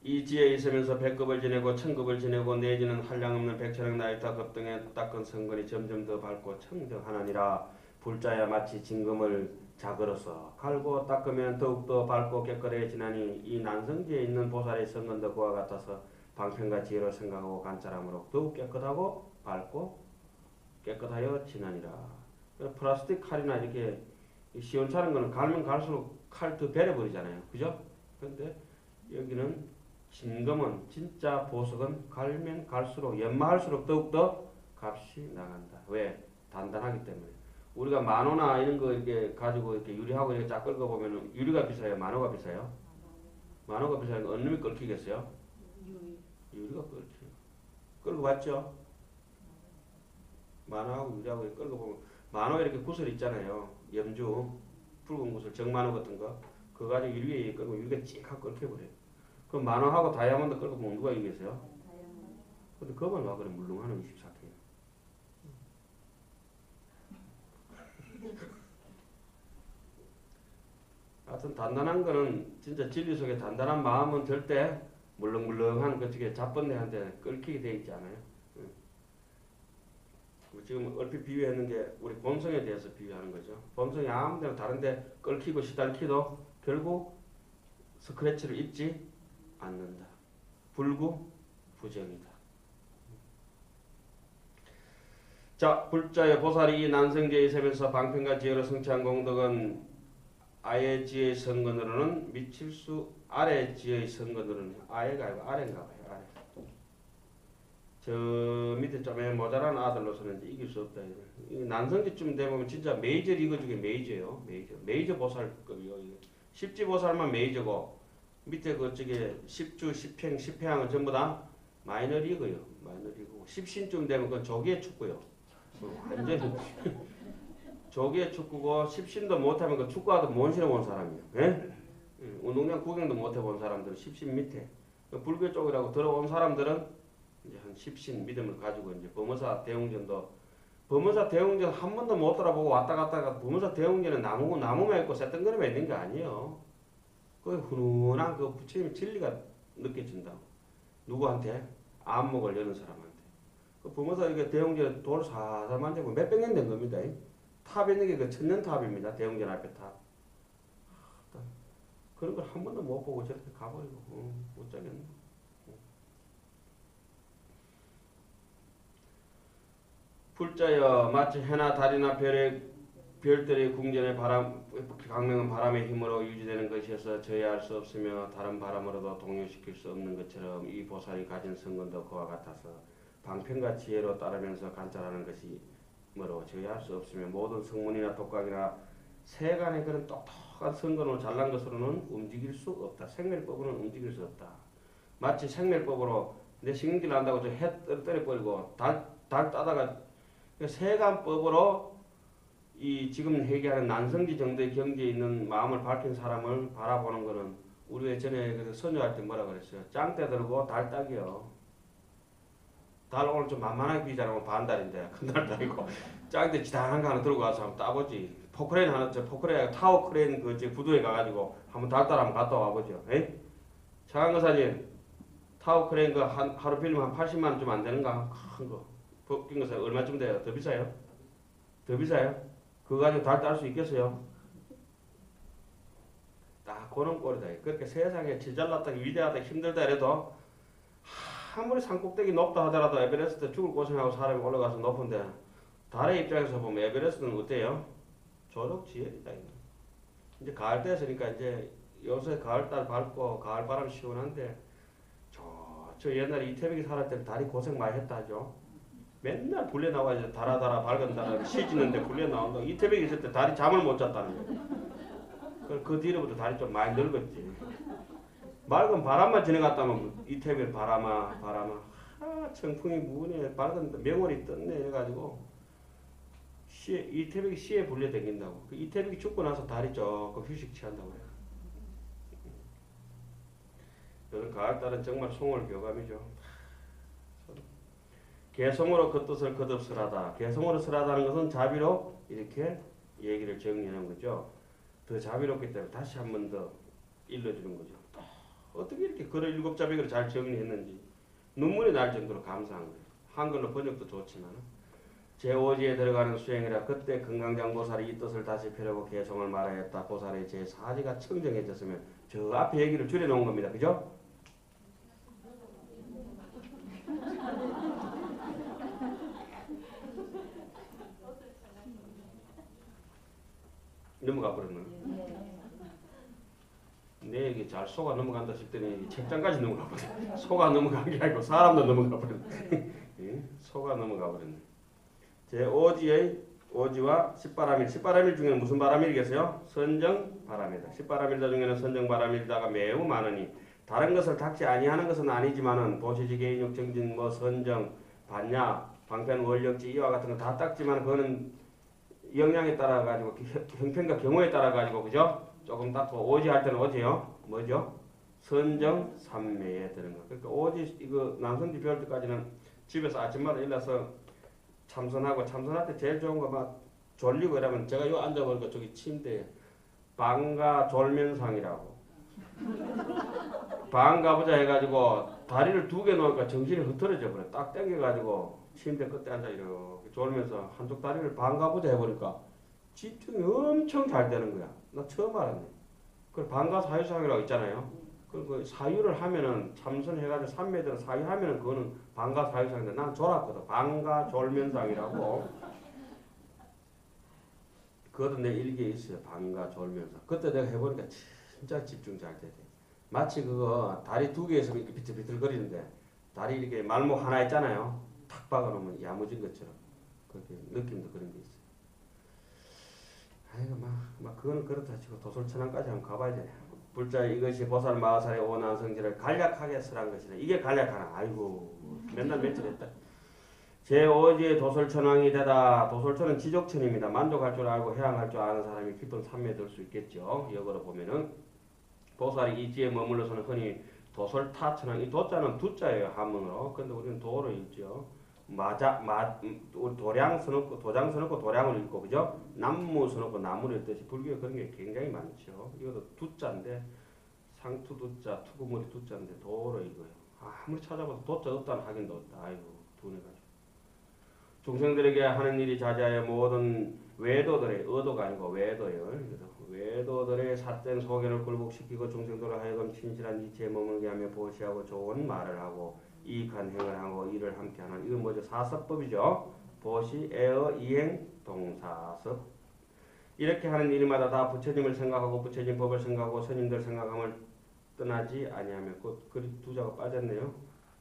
이 지혜에 있으면서 100급을 지내고 1000급을 지내고 내지는 한량없는 100천억 나이타 급등에 닦은 성근이 점점 더 밝고 청정하느니라. 불자야 마치 진금을 자그러서 갈고 닦으면 더욱더 밝고 깨끗해지나니 이 난성지에 있는 보살의 성근도 그와 같아서 방편과 지혜로 생각하고 관찰함으로 더욱 깨끗하고 밝고 깨끗하여 지나니라. 플라스틱 칼이나 이렇게 시원찮은 거는 갈면 갈수록 칼 더 베려버리잖아요. 그죠? 근데 여기는 진금은 진짜 보석은 갈면 갈수록 연마할수록 더욱더 값이 나간다. 왜? 단단하기 때문에. 우리가 만호나 이런 거 이렇게 가지고 이렇게 유리하고 이렇게 쫙 긁어 보면은 유리가 비싸요, 만호가 비싸요? 만호가 비싸니까 어느 놈이 끓기겠어요? 유리가 끓기. 끓고 봤죠? 만호하고 유리하고 이렇게 끓고 보면 만호 이렇게 구슬 있잖아요. 염주 붉은 구슬 정만호 같은 거 그거 가지고 유리에 끓고 유리가 찌익하고 끓여버려요. 그럼 만호하고 다이아몬드 끓고 보면 누가 이기겠어요? 근데 그만 와 그래 물렁하는 24K. 하여튼 단단한 거는 진짜 진리 속에 단단한 마음은 들 때 물렁물렁한 그쪽에 잡번대한테 끓기게 돼 있지 않아요? 지금 얼핏 비유했는 게 우리 본성에 대해서 비유하는 거죠. 본성이 아무데나 다른데 끓기고 시달기도 결국 스크래치를 입지 않는다. 불구부정이다. 자, 불자의 보살이 이 난성제의 셈에서 방편과 지혜로 성취한 공덕은 아예 지혜의 성근으로는 미칠 수 아래 지혜의 성근으로는 아예가 아니고 아래인가 봐요. 아래. 저 밑에 좀 모자란 아들로서는 이제 이길 수 없다. 이 난성제쯤 되면 진짜 메이저 리그 중에 메이저예요. 메이저 보살급이요. 십지 보살만 메이저고 밑에 그쪽에 10주, 10행, 10회항은 전부 다 마이너 리그요. 마이너 리그고 10신쯤 되면 그건 조기의 축구요. 완전히 조기의 축구고 10신도 못하면 그 축구하도 못 신어본 사람이에요. 예? 운동장 구경도 못해본 사람들은 10신 밑에 불교 쪽이라고 들어온 사람들은 이제 한 10신 믿음을 가지고 이제 범어사 대웅전도 범어사 대웅전 한 번도 못 돌아보고 왔다 갔다가 범어사 대웅전은 나무만 있고 새똥그릇만 있는 게 아니에요. 그 훈훈한 그 부처님의 진리가 느껴진다고. 누구한테? 안목을 여는 사람한테. 그 범어사 이게 대웅전에 돌 사살 만지고 몇백 년 된 겁니다. 탑에 있는 게 그 천년탑입니다. 대웅전 앞에 탑. 그런 걸 한 번도 못 보고 저렇게 가버리고 못 자겠네. 불자여 마치 해나 달이나 별들의 궁전의 강명은 바람의 힘으로 유지되는 것이어서 저해할 수 없으며 다른 바람으로도 동요시킬 수 없는 것처럼 이 보살이 가진 성건도 그와 같아서 방편과 지혜로 따르면서 관찰하는 것이므로 저해할 수 없으며 모든 성문이나 독각이나 세간의 그런 똑똑한 성건으로 잘난 것으로는 움직일 수 없다. 생멸법으로는 움직일 수 없다. 마치 생멸법으로 내 식민지를 한다고 저 해 떨어버리고 달 따다가 세간법으로 이 지금 얘기하는 난성지 정도의 경지에 있는 마음을 밝힌 사람을 바라보는 것은 우리 전에 그 선교할 때 뭐라 그랬어요? 짱대 들고 달 따기요. 달 오늘 좀 만만하게 비잖아. 반달인데 큰 달도 아니고 짱대 지단한 거 하나 들고 가서 한번 따보지. 포크레인 하나 포크레인 타워 크레인 그 구도에 가가지고 한번 달 따라 한번 갔다 와보죠. 에이? 작은 거 사진 타워 크레인 그 하루 빌리면 한 80만 원 좀 안 되는가? 큰 거. 벗긴 것은 얼마쯤 돼요? 더 비싸요? 더 비싸요? 그거 가지고 달 딸 수 있겠어요? 딱 그런 꼴이다. 그렇게 세상에 지잘났다 위대하다 힘들다 이래도 아무리 산꼭대기 높다 하더라도 에베레스트 죽을 고생하고 사람이 올라가서 높은데 달의 입장에서 보면 에베레스트는 어때요? 조력지열이다. 이제 가을 때였으니까 이제 요새 가을달 밝고 가을바람 시원한데 저 옛날에 이태백이 살았을 때 달이 고생 많이 했다 하죠. 맨날 불려 나와야지 달아달아 밝은 달아 시지는데 불려 나온다. 이태백이 있을 때 달이 잠을 못 잤다는 거예요. 그 뒤로부터 달이 좀 많이 늙었지. 맑은 바람만 지나갔다면 이태백 바람아 청풍이 무네 밝은 명월이 떴네 이래가지고 이태백이 시에 불려 댕긴다고. 그 이태백이 죽고 나서 달이 조금 휴식 취한다고 해요. 요즘 가을달은 정말 송월 교감이죠. 개성으로 그 뜻을 거듭설하다. 개성으로 설하다는 것은 자비로 이렇게 얘기를 정리하는 거죠. 더 자비롭기 때문에 다시 한 번 더 일러주는 거죠. 어떻게 이렇게 글을 7자백으로 잘 정리했는지 눈물이 날 정도로 감사한 거예요. 한글로 번역도 좋지만 제5지에 들어가는 수행이라 그때 금강장보살이 이 뜻을 다시 펴려고 개성을 말하였다. 보살의 제4지가 청정해졌으면 저 앞에 얘기를 줄여놓은 겁니다. 그죠? 넘어가 버렸나? 내 얘기 잘 속아 넘어간다 싶더니 책장까지 넘어가 버렸네. 속아 넘어간 게 아니고 사람도 넘어가 버렸네. 예? 속아 넘어가 버렸네. 제 오지와 십바람일. 십바람일 중에는 무슨 바람일이겠어요? 선정바람이다. 십바람일다 중에는 선정바람일다가 매우 많으니 다른 것을 닦지 아니하는 것은 아니지만은 보시지 개인육 정진 뭐 선정 반야 방편 원력지 이와 같은 거 다 닦지만 그거는 영향에 따라 가지고 형편과 경우에 따라 가지고 그죠? 조금 닦고 오지 할 때는 오지요. 뭐죠? 선정 삼매에 드는 거. 그러니까 오지 이거 남성지 배울 때까지는 집에서 아침마다 일어나서 참선하고 참선할 때 제일 좋은 거 막 졸리고 이러면 제가 요 앉아보니까 저기 침대에 방가 졸면상이라고 방가보자 해가지고 다리를 두 개 놓으니까 정신이 흐트러져 버려. 딱 당겨가지고 침대 끝에 앉아 이렇게 졸면서 한쪽 다리를 방가보자 해보니까 집중이 엄청 잘 되는 거야. 나 처음 알았네. 그 방가 사유상이라고 있잖아요. 그 사유를 하면은 참선해가지고 삼매들은 사유하면은 그거는 방가 사유상인데 난 졸았거든. 방가 졸면상이라고. 그것도 내 일기에 있어요. 방가 졸면상. 그때 내가 해보니까 진짜 집중 잘 되대. 마치 그거 다리 두 개에서 이렇게 비틀비틀거리는데 다리 이렇게 말목 하나 있잖아요. 탁 박아놓으면 야무진 것처럼 그렇게 느낌도 그런 게 있어요. 아이고 막 그거는 그렇다 치고 도솔천왕까지 한번 가봐야 돼. 불자 이것이 보살 마하살의 오난 성질을 간략하게 설한 것이다. 이게 간략하나. 아이고 맨날 며칠 했다. 제5지의 도솔천왕이 되다. 도솔천은 지족천입니다. 만족할 줄 알고 해양할 줄 아는 사람이 깊은 산매에 들 수 있겠죠. 역으로 보면은 보살이 이 지에 머물러서는 흔히 도솔타천왕. 이 도자는 두자예요. 한문으로. 근데 우리는 도로 읽죠. 도량 써놓고 도장 써놓고 도량을 읽고 그죠? 나무 써놓고 나무를 읽듯이 불교에 그런 게 굉장히 많죠. 이것도 두자인데 상투 두자, 투구머리 두자인데 도로 읽어요. 아무리 찾아봐도 도자 없다는 확인도 없다. 아이고 둔해가지고. 중생들에게 하는 일이 자자해 모든 외도들의 의도가 아니고 외도예요. 외도들의 삿된 소견을 굴복시키고 중생들을 하여금 진실한 이치에 머물게 하며 보시하고 좋은 말을 하고 이익한 행을 하고 일을 함께 하는 이건 뭐죠? 사섭법이죠. 보시, 애어, 이행, 동사섭. 이렇게 하는 일마다 다 부처님을 생각하고 부처님 법을 생각하고 스님들 생각함을 떠나지 아니하며 그 두자가 빠졌네요.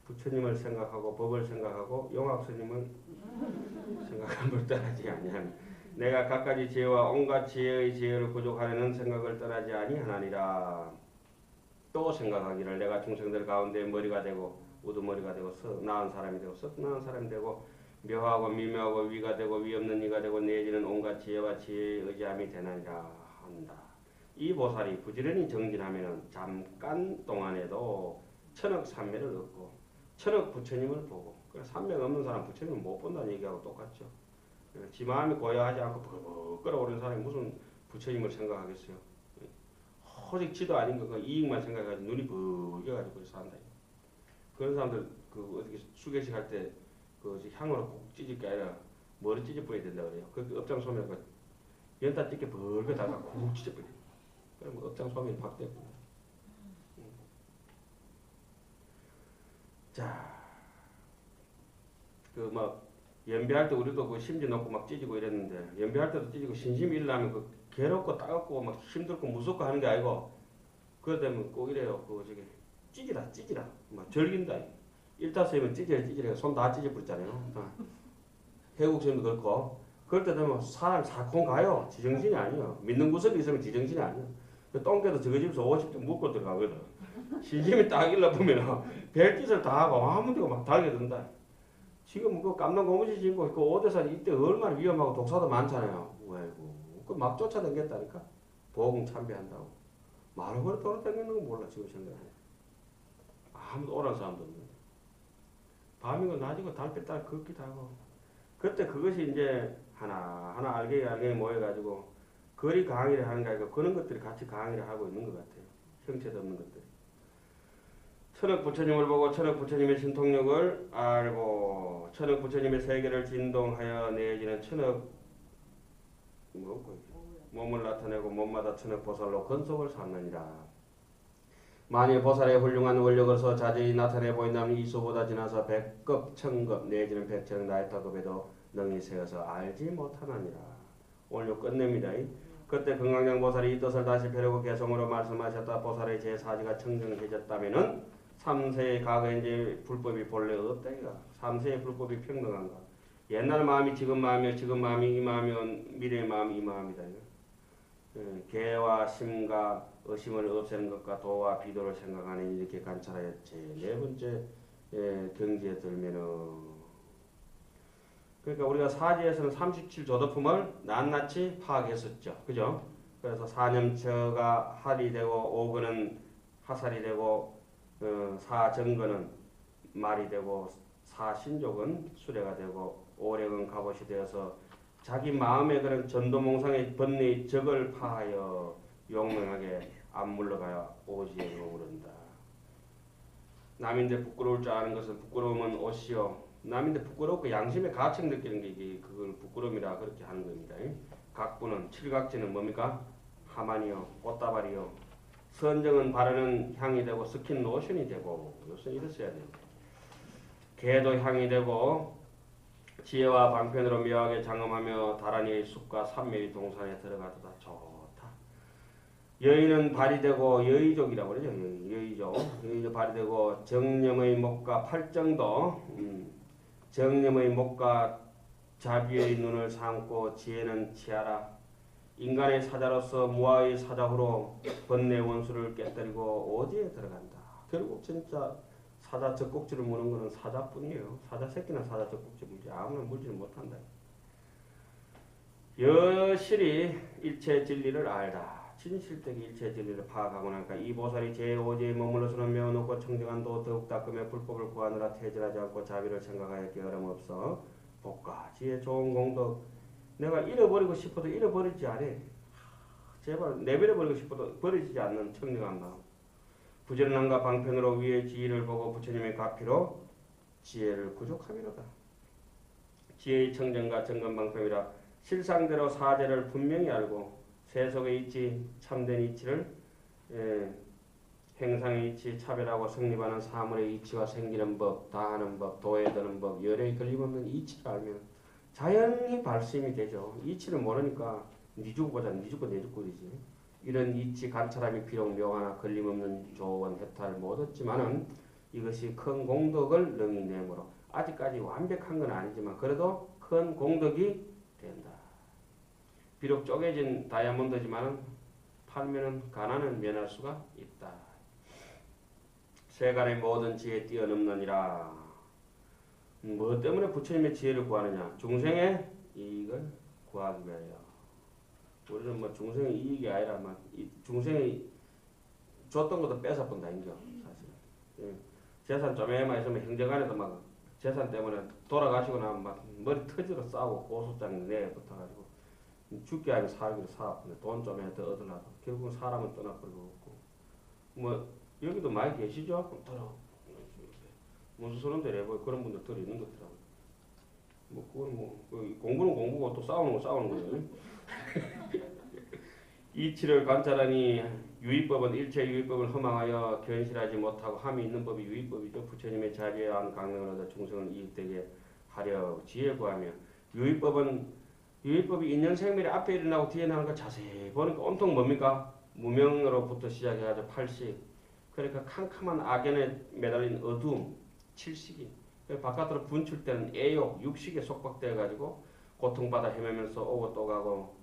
부처님을 생각하고 법을 생각하고 용학 스님을 생각함을 떠나지 아니하며 내가 갖가지 지혜와 온갖 지혜의 지혜를 부족하려는 생각을 떠나지 아니하나니라. 또 생각하기를 내가 중생들 가운데 머리가 되고 우두머리가 되고 나은 사람이 되고 썩 나은 사람이 되고 묘하고 미묘하고 위가 되고 위없는 이가 되고 내지는 온갖 지혜와 지혜의 의지함이 되나니라 한다. 이 보살이 부지런히 정진하면은 잠깐 동안에도 천억 삼매를 얻고 천억 부처님을 보고 삼매가 없는 사람 부처님을 못 본다는 얘기하고 똑같죠. 지 마음이 고요하지 않고 버벅 끓어오르는 사람이 무슨 부처님을 생각하겠어요. 오직 지도 아닌 거 이익만 생각해가지고 눈이 bur겨가지고 산다. 그런 사람들 그 어떻게 수계식 할 때 그 향으로 꼭 찢을 게 아니라 머리 찢어 뿌려야 된다 그래요. 그 업장 소면 그 연타 찢게 벌거다가 국 찢어 뿌려. 그럼 업장 소면이 확 되고. 자, 그 막 연배할 때 우리도 그 심지 놓고 막 찢고 이랬는데 연배할 때도 찢고 신심이 일어나면 그 괴롭고 따갑고 막 힘들고 무섭고 하는 게 아니고 그것 때문에 꼭 이래요. 그 저기 찢이라 막 절긴다. 일타스이면 찢으래 손 다 찢어버렸잖아요. 해국심도 그렇고 그럴 때 되면 사람이 사콩 가요. 지정신이 아니에요. 믿는 구석이 있으면 지정신이 아니에요. 그 똥개도 저거 집에서 50점 묶고 들어가거든. 신심이 딱 일러 보면 별짓을 다 하고 아무데고 막 달게 된다. 지금 그 깜난 고무신 신고 그 오대산 이때 얼마나 위험하고 독사도 많잖아요. 아이고 그 막 쫓아다녔다니까. 보공 참배한다고. 말을 그래 돌아다니는 거 몰라 지금 생각해. 아무도 오란 사람도 없는데. 밤이고 낮이고 달빛 따라 걷기도 하고. 그때 그것이 이제 하나하나 알게 모여가지고 거리 강의를 하는 게 아니고 그런 것들이 같이 강의를 하고 있는 것 같아요. 형체도 없는 것들이. 천억 부처님을 보고 천억 부처님의 신통력을 알고 천억 부처님의 세계를 진동하여 내지는 천억 몸을 나타내고 몸마다 천억 보살로 건속을 삼느니라. 만일 보살의 훌륭한 원력으로서 자세히 나타내 보인다면 이수보다 지나서 100급, 1000급 내지는 100천 나이타급에도 능히 세어서 알지 못하나니라. 오늘 끝냅니다. 그때 금강장 보살이 이 뜻을 다시 펴려고 개성으로 말씀하셨다. 보살의 제4지가 청정해졌다면은 3세의 과거에 이제 불법이 본래 없다 이가. 3세의 불법이 평등한가. 옛날 마음이 지금 마음이요, 지금 마음이 이 마음이요, 미래의 마음이 이 마음이다 이거. 개와 심과 의심을 없애는 것과 도와 비도를 생각하는 이렇게 관찰하였지. 네 번째 경지에 들면은 그러니까 우리가 사지에서는 37조도품을 낱낱이 파악했었죠. 그죠? 그래서 사념처가 할이 되고 오근은 하살이 되고 사정근은 말이 되고 사신족은 수레가 되고 오력은 갑옷이 되어서 자기 마음의 그런 전도몽상의 번뇌의 적을 파하여 용맹하게 안 물러가야 오지에 머무른다. 남인데 부끄러울 줄 아는 것은 부끄러움은 옷이요. 남인데 부끄럽고 양심의 가책 느끼는 게 이게 그걸 부끄러움이라 그렇게 하는 겁니다. 각부는 칠각지는 뭡니까? 하만이요, 꽃다발이요. 선정은 바르는 향이 되고 스킨 로션이 되고 요새 이랬어야 됩니다. 개도 향이 되고 지혜와 방편으로 묘하게 장엄하며 다란이의 숲과 산매의 동산에 들어가도다. 좋다. 여인은 발이 되고 여의족이라고 그러죠. 여의족 발이 되고 정념의 목과 팔정도 정념의 목과 자비의 눈을 삼고 지혜는 치하라. 인간의 사자로서 무아의 사자후로 번뇌 원수를 깨뜨리고 오지에 들어간다. 결국 진짜 사자 젖꼭지를 무는 것은 사자뿐이에요. 사자 새끼나 사자 젖꼭지 물지 아무나 물지를 못한다. 여실히 일체 진리를 알다. 진실되게 일체 진리를 파악하고 나니까 이 보살이 제5지에 머물러서는 매우 높고 청정한 도 더욱 닦으며 불법을 구하느라 퇴질하지 않고 자비를 생각하여 깨달음 없어 복과 지혜 좋은 공덕 내가 잃어버리고 싶어도 잃어버리지 않아. 제발 내버려버리고 싶어도 버리지 않는 청정한 마음. 부지런함과 방편으로 위의 지혜를 보고 부처님의 가피로 지혜를 구족함이로다. 지혜의 청정과 정건방편이라 실상대로 사제를 분명히 알고 세속의 이치, 참된 이치를 행상의 이치, 차별하고 성립하는 사물의 이치와 생기는 법, 다하는 법, 도에 드는 법, 열에 걸림없는 이치를 알면 자연히 발심이 되죠. 이치를 모르니까 니 죽고 보자, 니 죽고 내 죽고 이지. 이런 이치 관찰함이 비록 묘하나 걸림없는 조언 해탈 못 얻지만은 이것이 큰 공덕을 능히 내므로 아직까지 완벽한 건 아니지만 그래도 큰 공덕이 된다. 비록 쪼개진 다이아몬드지만은 팔면은 가난은 면할 수가 있다. 세간의 모든 지혜에 뛰어넘느니라. 뭐 때문에 부처님의 지혜를 구하느냐? 중생의 이익을 구하기 위하여. 우리는 뭐 중생의 이익이 아니라 막 중생이 줬던 것도 뺏어본다 인겨 사실. 재산 좀 애만 있으면 형제간에도 막 재산 때문에 돌아가시고 나면 막 머리 터지러 싸우고 고소장 내에 붙어가지고 죽기 아니면 살기로 사업인데 돈 좀 더 얻으려고 결국은 사람은 떠나버리고 없고 뭐 여기도 많이 계시죠? 들어 무슨 소린데 뭐 그런 분들 들어 있는 것 같더라고요. 뭐 그건 뭐 공부는 공부고 또 싸우는 거 싸우는 거예요. 이치를 관찰하니 유의법은 일체 유의법을 허망하여 견실하지 못하고 함이 있는 법이 유의법이죠. 부처님의 자비한 강령을 얻어 중생을 이익되게 하려 지혜 구하며 유의법이 인연생멸이 앞에 일어나고 뒤에 나는 거 자세히 보니까 온통 뭡니까? 무명으로부터 시작해가지고 팔식 그러니까 캄캄한 악연에 매달린 어두움 칠식이 바깥으로 분출되는 애욕 육식에 속박되어가지고 고통받아 헤매면서 오고 또 가고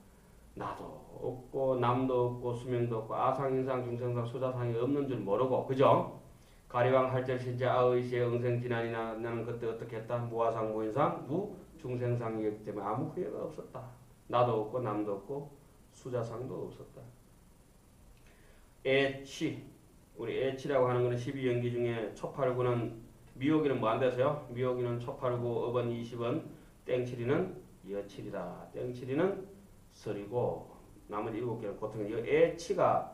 나도 없고 남도 없고 수명도 없고 아상인상 중생상 수자상이 없는 줄 모르고 그죠? 가리왕 할절 신체 아의시의 응생진안이나 나는 그때 어떻게 했다? 무아상 무인상 무 중생상이기 때문에 아무 후회가 없었다. 나도 없고 남도 없고 수자상도 없었다. 애치 우리 애치라고 하는 것은 12연기 중에 초팔구는 미호기는 뭐 안 돼서요? 미호기는 초팔구 업은 20원 땡칠이는 여칠이다. 땡칠이는 설이고 나머지 7개는 고통이 애치가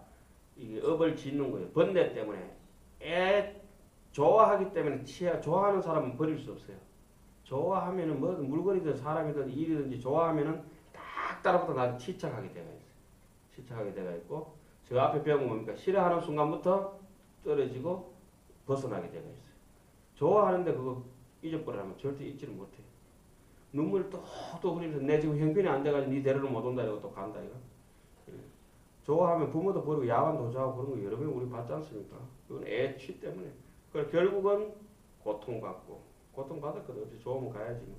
이게 업을 짓는 거예요. 번뇌 때문에 좋아하기 때문에 좋아하는 사람은 버릴 수 없어요. 좋아하면은 뭐 물건이든 사람이든 일이든지 좋아하면은 딱 따라붙어 나를 치착하게 되어 있어요. 치착하게 되어 있고 저 앞에 배운 거 뭡니까? 싫어하는 순간부터 떨어지고 벗어나게 되어 있어요. 좋아하는데 그거 잊어버리면 절대 잊지를 못해요. 눈물 또 흘리면서 내 지금 형편이 안 돼가지고 네 데려를 못 온다 이러고 또 간다 이거. 좋아하면 부모도 버리고 야간 도주하고 그런 거 여러 번 우리 봤지 않습니까? 그건 애취 때문에. 그 결국은 고통받고 고통받았거든. 어찌 좋으면 가야지 뭐.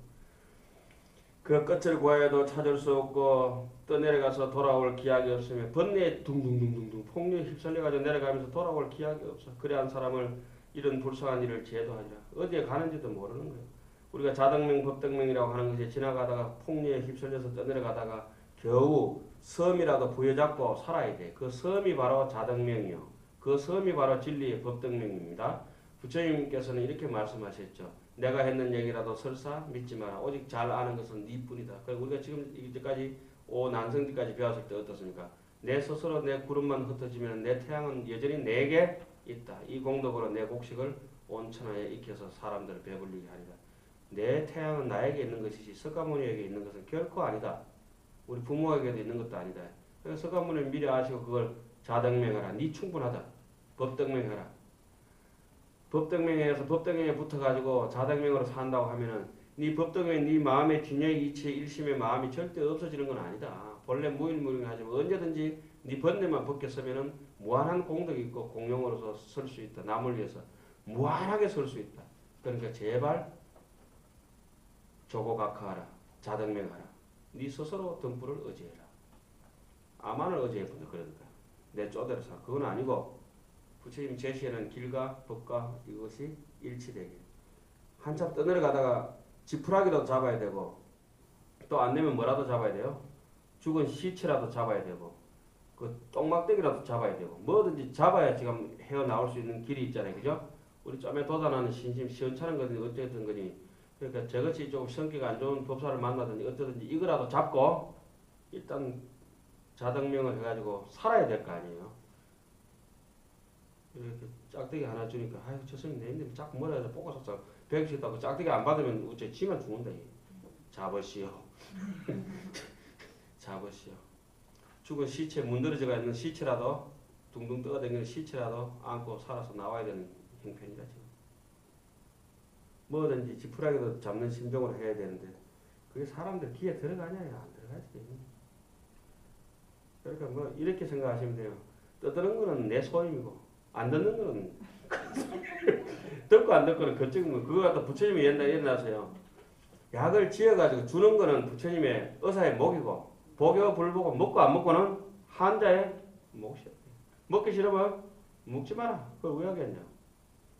그 끝을 구하여도 찾을 수 없고 떠내려가서 돌아올 기약이 없으며 번뇌에 둥둥둥둥둥 폭류에 휩쓸려가지고 내려가면서 돌아올 기약이 없어. 그래 한 사람을 이런 불쌍한 일을 제도하리라. 어디에 가는지도 모르는 거예요. 우리가 자등명 법등명이라고 하는 것이 지나가다가 폭류에 휩쓸려서 떠내려가다가 겨우 섬이라도 부여잡고 살아야 돼. 그 섬이 바로 자등명이요. 그 섬이 바로 진리의 법등명입니다. 부처님께서는 이렇게 말씀하셨죠. 내가 했는 얘기라도 설사 믿지 마라. 오직 잘 아는 것은 네뿐이다. 그리고 우리가 지금 이제까지 난성지까지 배웠을 때 어떻습니까? 내 스스로 내 구름만 흩어지면 내 태양은 여전히 내게 있다. 이 공덕으로 내 곡식을 온 천하에 익혀서 사람들을 배불리게 하리라. 내 태양은 나에게 있는 것이지 석가모니에게 있는 것은 결코 아니다. 우리 부모에게도 있는 것도 아니다. 그래서 석가모니는 미리 아시고 그걸 자등명하라. 네 충분하다. 법등명하라. 법등명에서 법등명에 붙어가지고 자등명으로 산다고 하면은 네 법등명 네 마음의 균형이 이체 일심의 마음이 절대 없어지는 건 아니다. 본래 무일무용하지만 언제든지 네 번뇌만 벗겼으면은 무한한 공덕이 있고 공용으로서 설 수 있다. 남을 위해서 무한하게 설 수 있다. 그러니까 제발 조고각하하라. 자등명하라. 네 스스로 등불을 의지해라. 아만을 의지해본다. 그러니까 내 쪼대로 사. 그건 아니고 부처님 제시하는 길과 법과 이것이 일치되게. 한참 떠내려가다가 지푸라기도 잡아야 되고 또 안 되면 뭐라도 잡아야 돼요. 죽은 시체라도 잡아야 되고 그 똥막대기라도 잡아야 되고 뭐든지 잡아야 지금 헤어나올 수 있는 길이 있잖아요. 그죠? 우리 좀에 도달하는 신심 시원찮은 거니 어쨌든 거니 그러니까 저것이 조금 성격 안 좋은 법사를 만나든지 어쩌든지 이거라도 잡고 일단 자등명을 해가지고 살아야 될 거 아니에요. 이렇게 짝대기 하나 주니까 아유 저 선생님 내인데 자꾸 뭐라 해서 볶아서 배우시 있다고 짝대기 안 받으면 어째 지만 죽는다. 잡으시오. 잡으시오. 죽은 시체 문드러져가 있는 시체라도 둥둥 떠다니는 시체라도 안고 살아서 나와야 되는 형편이다 지금. 뭐든지 지푸라기도 잡는 심정으로 해야 되는데 그게 사람들 귀에 들어가냐 안 들어가지. 그러니까 뭐 이렇게 생각하시면 돼요. 떠드는 거는 내 소임이고 안 듣는 거는 듣고 안 듣고는 그쪽인 거. 그거 갖다 부처님이 옛날에 일어나서요. 약을 지어가지고 주는 거는 부처님의 의사의 목이고 복여 불보고 먹고 안 먹고는 환자의 몫이야. 먹기 싫으면 먹지 마라. 그걸 왜 하겠냐.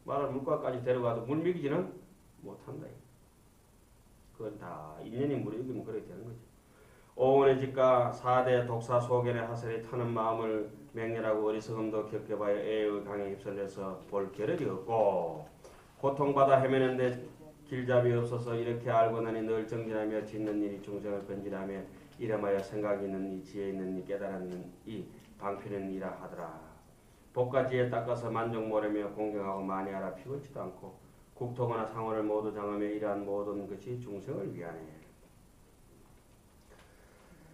말할 물가까지 데려가도 물 먹이지는 못한다. 그건 다 인연이 무르익으면 그렇게 되는 거지. 오원의 집과 4대 독사 소견의 하설이 타는 마음을 맹렬하고 어리석음도 겪어봐야 애의 강에 휩쓸려서 볼 겨를이 없고 고통받아 헤매는데 길잡이 없어서 이렇게 알고 나니 늘 정진하며 짓는 일이 중생을 건진하며 이름하여 생각이 있는 이 지혜 있는 이 깨달은 이 방편은 이라 하더라. 복과 지혜 닦아서 만족 모르며 공경하고 만회하라. 피곤치도 않고 국토거나 상호를 모두 장하며 이러한 모든 것이 중생을 위하네.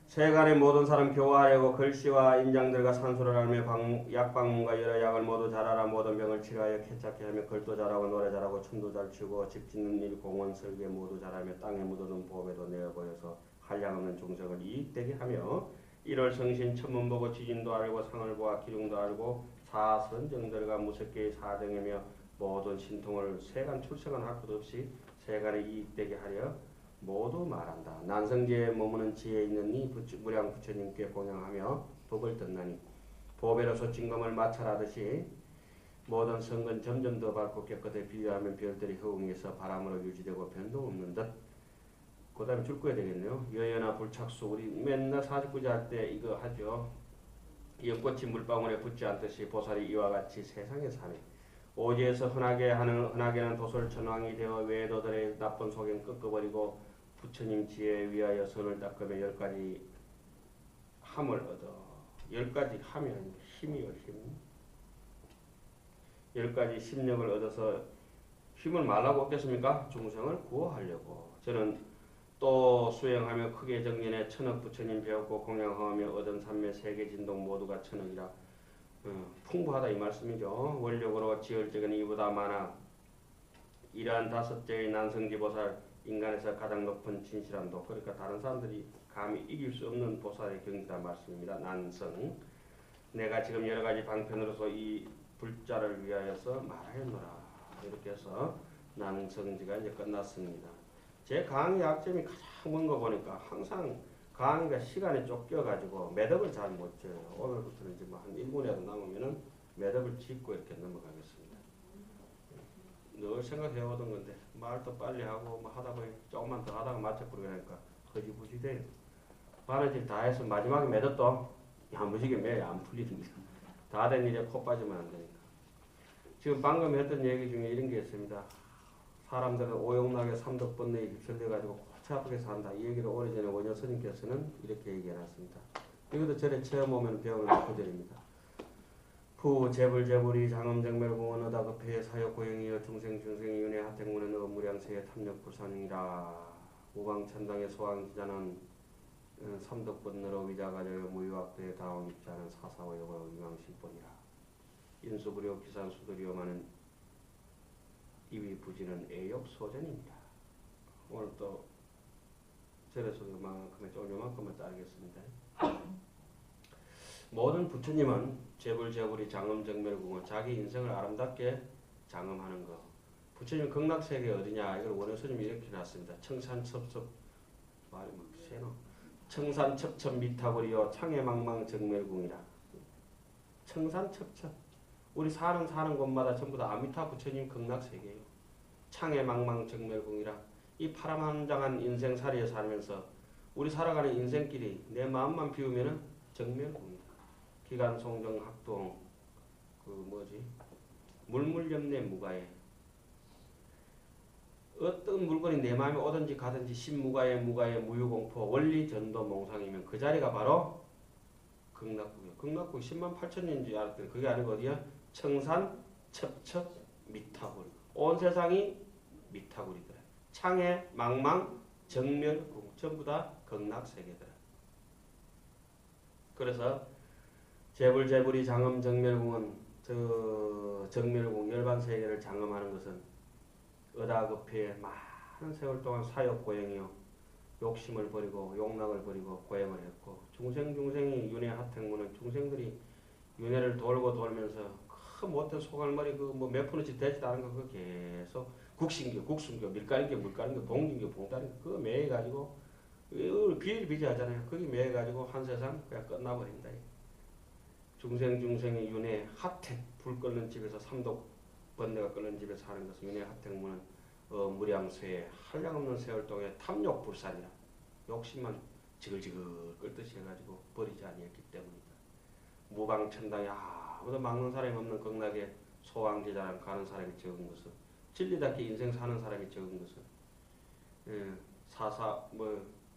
세간의 모든 사람 교화하려고 글씨와 인장들과 산수를 하며 약방문과 여러 약을 모두 잘하라. 모든 병을 치료하여 쾌착케 하며 글도 잘하고 노래 잘하고 춤도 잘 추고 집 짓는 일 공원 설계 모두 잘하며 땅에 묻어둔 보배도 내어 보여서 한량없는 중생을 이익되게 하며 일월 성신 천문보고 지진도 알고 상을 보아 기둥도 알고 사선정들과 무섭게 사정이며 모든 신통을 세간 출생한 할 것 없이 세간에 이익되게 하려 모두 말한다. 난성지에 머무는 지혜 있는 이 무량 부처님께 공양하며 법을 듣나니 보배로서 징검을 마찰하듯이 모든 성근 점점 더 밝고 깨끗에 비유하면 별들이 허웅해서 바람으로 유지되고 변동 없는 듯. 그 다음에 줄 거야 되겠네요. 여연아 불착수. 우리 맨날 사직구제 할 때 이거 하죠. 연꽃이 물방울에 붙지 않듯이 보살이 이와 같이 세상에 사네. 오지에서 흔하게는 도솔천왕이 되어 외도들의 나쁜 속엔 꺾어버리고 부처님 지혜에 위하여 선을 닦으며 10가지 함을 얻어. 10가지 함이 아니고 힘이요 힘. 10가지 심력을 얻어서 힘을 말라고 얻겠습니까? 중생을 구호하려고. 저는 또 수행하며 크게 정진해 천억 부처님 배웠고 공양하며 얻은 삼매 세계 진동 모두가 천억이라. 풍부하다 이 말씀이죠. 원력으로 지을 적은 이보다 많아. 이러한 5제의 난성지보살 인간에서 가장 높은 진실한 도. 그러니까 다른 사람들이 감히 이길 수 없는 보살의 경지란 말씀입니다. 난성. 내가 지금 여러 가지 방편으로서 이 불자를 위하여서 말하였노라. 이렇게 해서 난성지가 이제 끝났습니다. 제 강의 약점이 가장 먼 거 보니까 항상 강의가 시간에 쫓겨가지고 매듭을 잘 못 져요. 오늘부터는 이제 뭐 한 1분이라도 남으면은 매듭을 짓고 이렇게 넘어가겠습니다. 늘 생각해오던 건데 말도 빨리 하고 뭐 하다 보니 조금만 더 하다가 맞춰버리고 그러니까 허지부지 돼요. 바느질 다 해서 마지막에 매듭도 야무지게 매야 안 풀립니다. 다 된 일에 코 빠지면 안 되니까. 지금 방금 했던 얘기 중에 이런 게 있습니다. 사람들은 오용락의 삼덕번뇌에 휩쓸려가지고 골치 아프게 산다. 이 얘기를 오래전에 원효 스님께서는 이렇게 얘기해놨습니다. 이것도 절에 처음 오면 배우는 구절입니다. 부 재불재불이 장엄정멸공원 어다 급해 사역 고행이여 중생중생이 윤회 하택문은 무량세의 탐욕불산이라. 우방천당의 소왕지자는 삼덕번뇌로 위자가려 무유학도의 다왕입자는 사사오역으로 위망신뿐이라. 인수부려 기산수들이여마는 이위 부지는 애욕소전입니다. 오늘 또 절에서 그만큼의 좀 요만큼만 자르겠습니다. 모든 부처님은 재불재불이 장엄정멸공원 자기 인생을 아름답게 장엄하는 거. 부처님 극락세계 어디냐 이걸 원효스님이 이렇게 놨습니다. 청산첩첩 말이 막 세노. 청산첩첩 미타고리여 창해망망정멸궁이라. 청산첩첩 우리 사는 곳마다 전부 다 아미타 부처님 극락세계예요. 창해망망정멸궁이라. 이 파란만장한 인생살이에 살면서 우리 살아가는 인생길이 내 마음만 비우면은 정멸궁이다. 기간송정학동 물물염내 무가에 어떤 물건이 내 마음에 오든지 가든지 신무가에 무유공포 원리전도 몽상이면 그 자리가 바로 극락국이에요. 극락국이 10만 8천년인 줄 알았더니 그게 아니고 어디야? 청산 첩첩 미타굴. 온 세상이 미타굴이더라. 창해 망망 정멸국 전부 다 극락세계더라. 그래서 재불재불이 장엄정멸궁은 저 정멸궁 열반세계를 장엄하는 것은 어다급해 많은 세월 동안 사욕고행이요 욕심을 버리고 욕락을 버리고 고행을 했고 중생이 윤회 하택문은 중생들이 윤회를 돌고 돌면서 그 못된 소갈머리 그 뭐 몇 푼어치 되지도 않은 거 그거 계속 국신교 국순교 밀가린교 물가린교 봉진교 봉다린교 그거 매해가지고 비일비재하잖아요. 거기 매해가지고 한 세상 그냥 끝나버린다. 중생의 윤회 하택 불 끓는 집에서 삼독 번뇌가 끓는 집에 사는 것은 윤회 하택문은 무량쇠에 한량없는 세월 동안 탐욕불산이라 욕심만 지글지글 끓듯이 해가지고 버리지 아니했기 때문이다. 무방천당에 아무도 막는 사람이 없는 극락에 소왕제자랑 가는 사람이 적은 것은 진리답게 인생 사는 사람이 적은 것은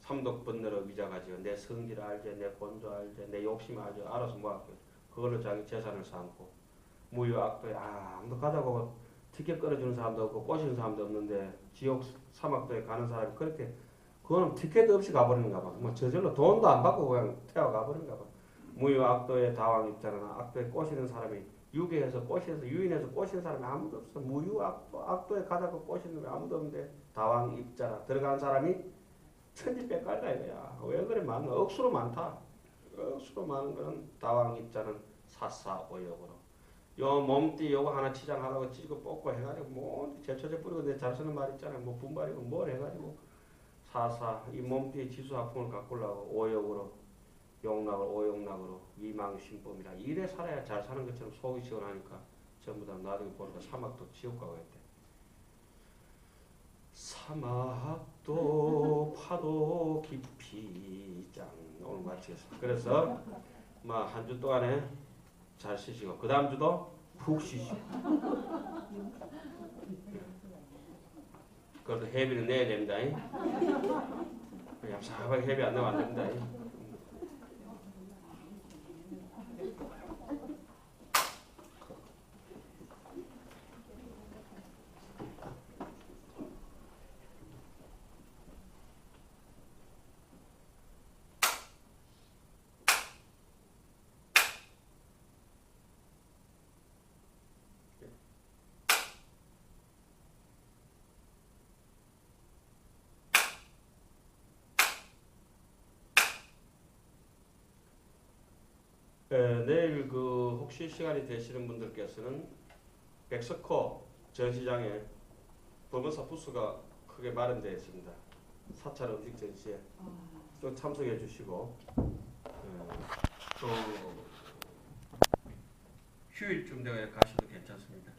삼독 번뇌로 위자가지요. 내 성질 알지, 내 본조 알지, 내 욕심 알지, 알아서 뭐할게 그걸로 자기 재산을 삼고 무유악도에 아무도 가자고 티켓 끌어주는 사람도 없고 꼬시는 사람도 없는데 지옥 사막도에 가는 사람이 그렇게 그거는 티켓 없이 가버리는가 봐. 뭐 저절로 돈도 안 받고 그냥 태워가버리는가 봐. 무유악도의 다왕 입자는 악도에 꼬시는 사람이 유괴해서 꼬시해서 유인해서 꼬시는 사람이 아무도 없어. 무유악도 악도에 가자고 꼬시는 사람이 아무도 없는데 다왕 입자라 들어간 사람이 천지백갈이다 이거야. 왜 그래 많아? 억수로 많다. 억수로 많은 거는 다왕 입자는 사사오역으로 요 몸띠 요거 하나 치장하라고 찌고 뽑고 해가지고 뭐 제초제 뿌리고 내 잘 쓰는 말 있잖아요. 뭐 분발이고 뭘 해가지고 이 몸띠의 지수 아픔을 가꾸려고 오역으로 용락을 오용락으로 위망신법이라 이래 살아야 잘 사는 것처럼 속이 시원하니까 전부 다 나중에 보니까 사막도 지옥 가고 했대. 사막도 파도 깊이 짱 오늘 마치겠습니다. 그래서 한 주 동안에 잘 쉬시고 그 다음 주도 푹 쉬시고 그래도 회비는 내야 됩니다. 얍삽하게 회비 안 내면 안 됩니다. 내일 그 혹시 시간이 되시는 분들께서는 백석호 전시장에 법원사 부스가 크게 마련되어 있습니다. 사찰 음식 전시에 또 참석해 주시고 또 휴일쯤 되어 가셔도 괜찮습니다.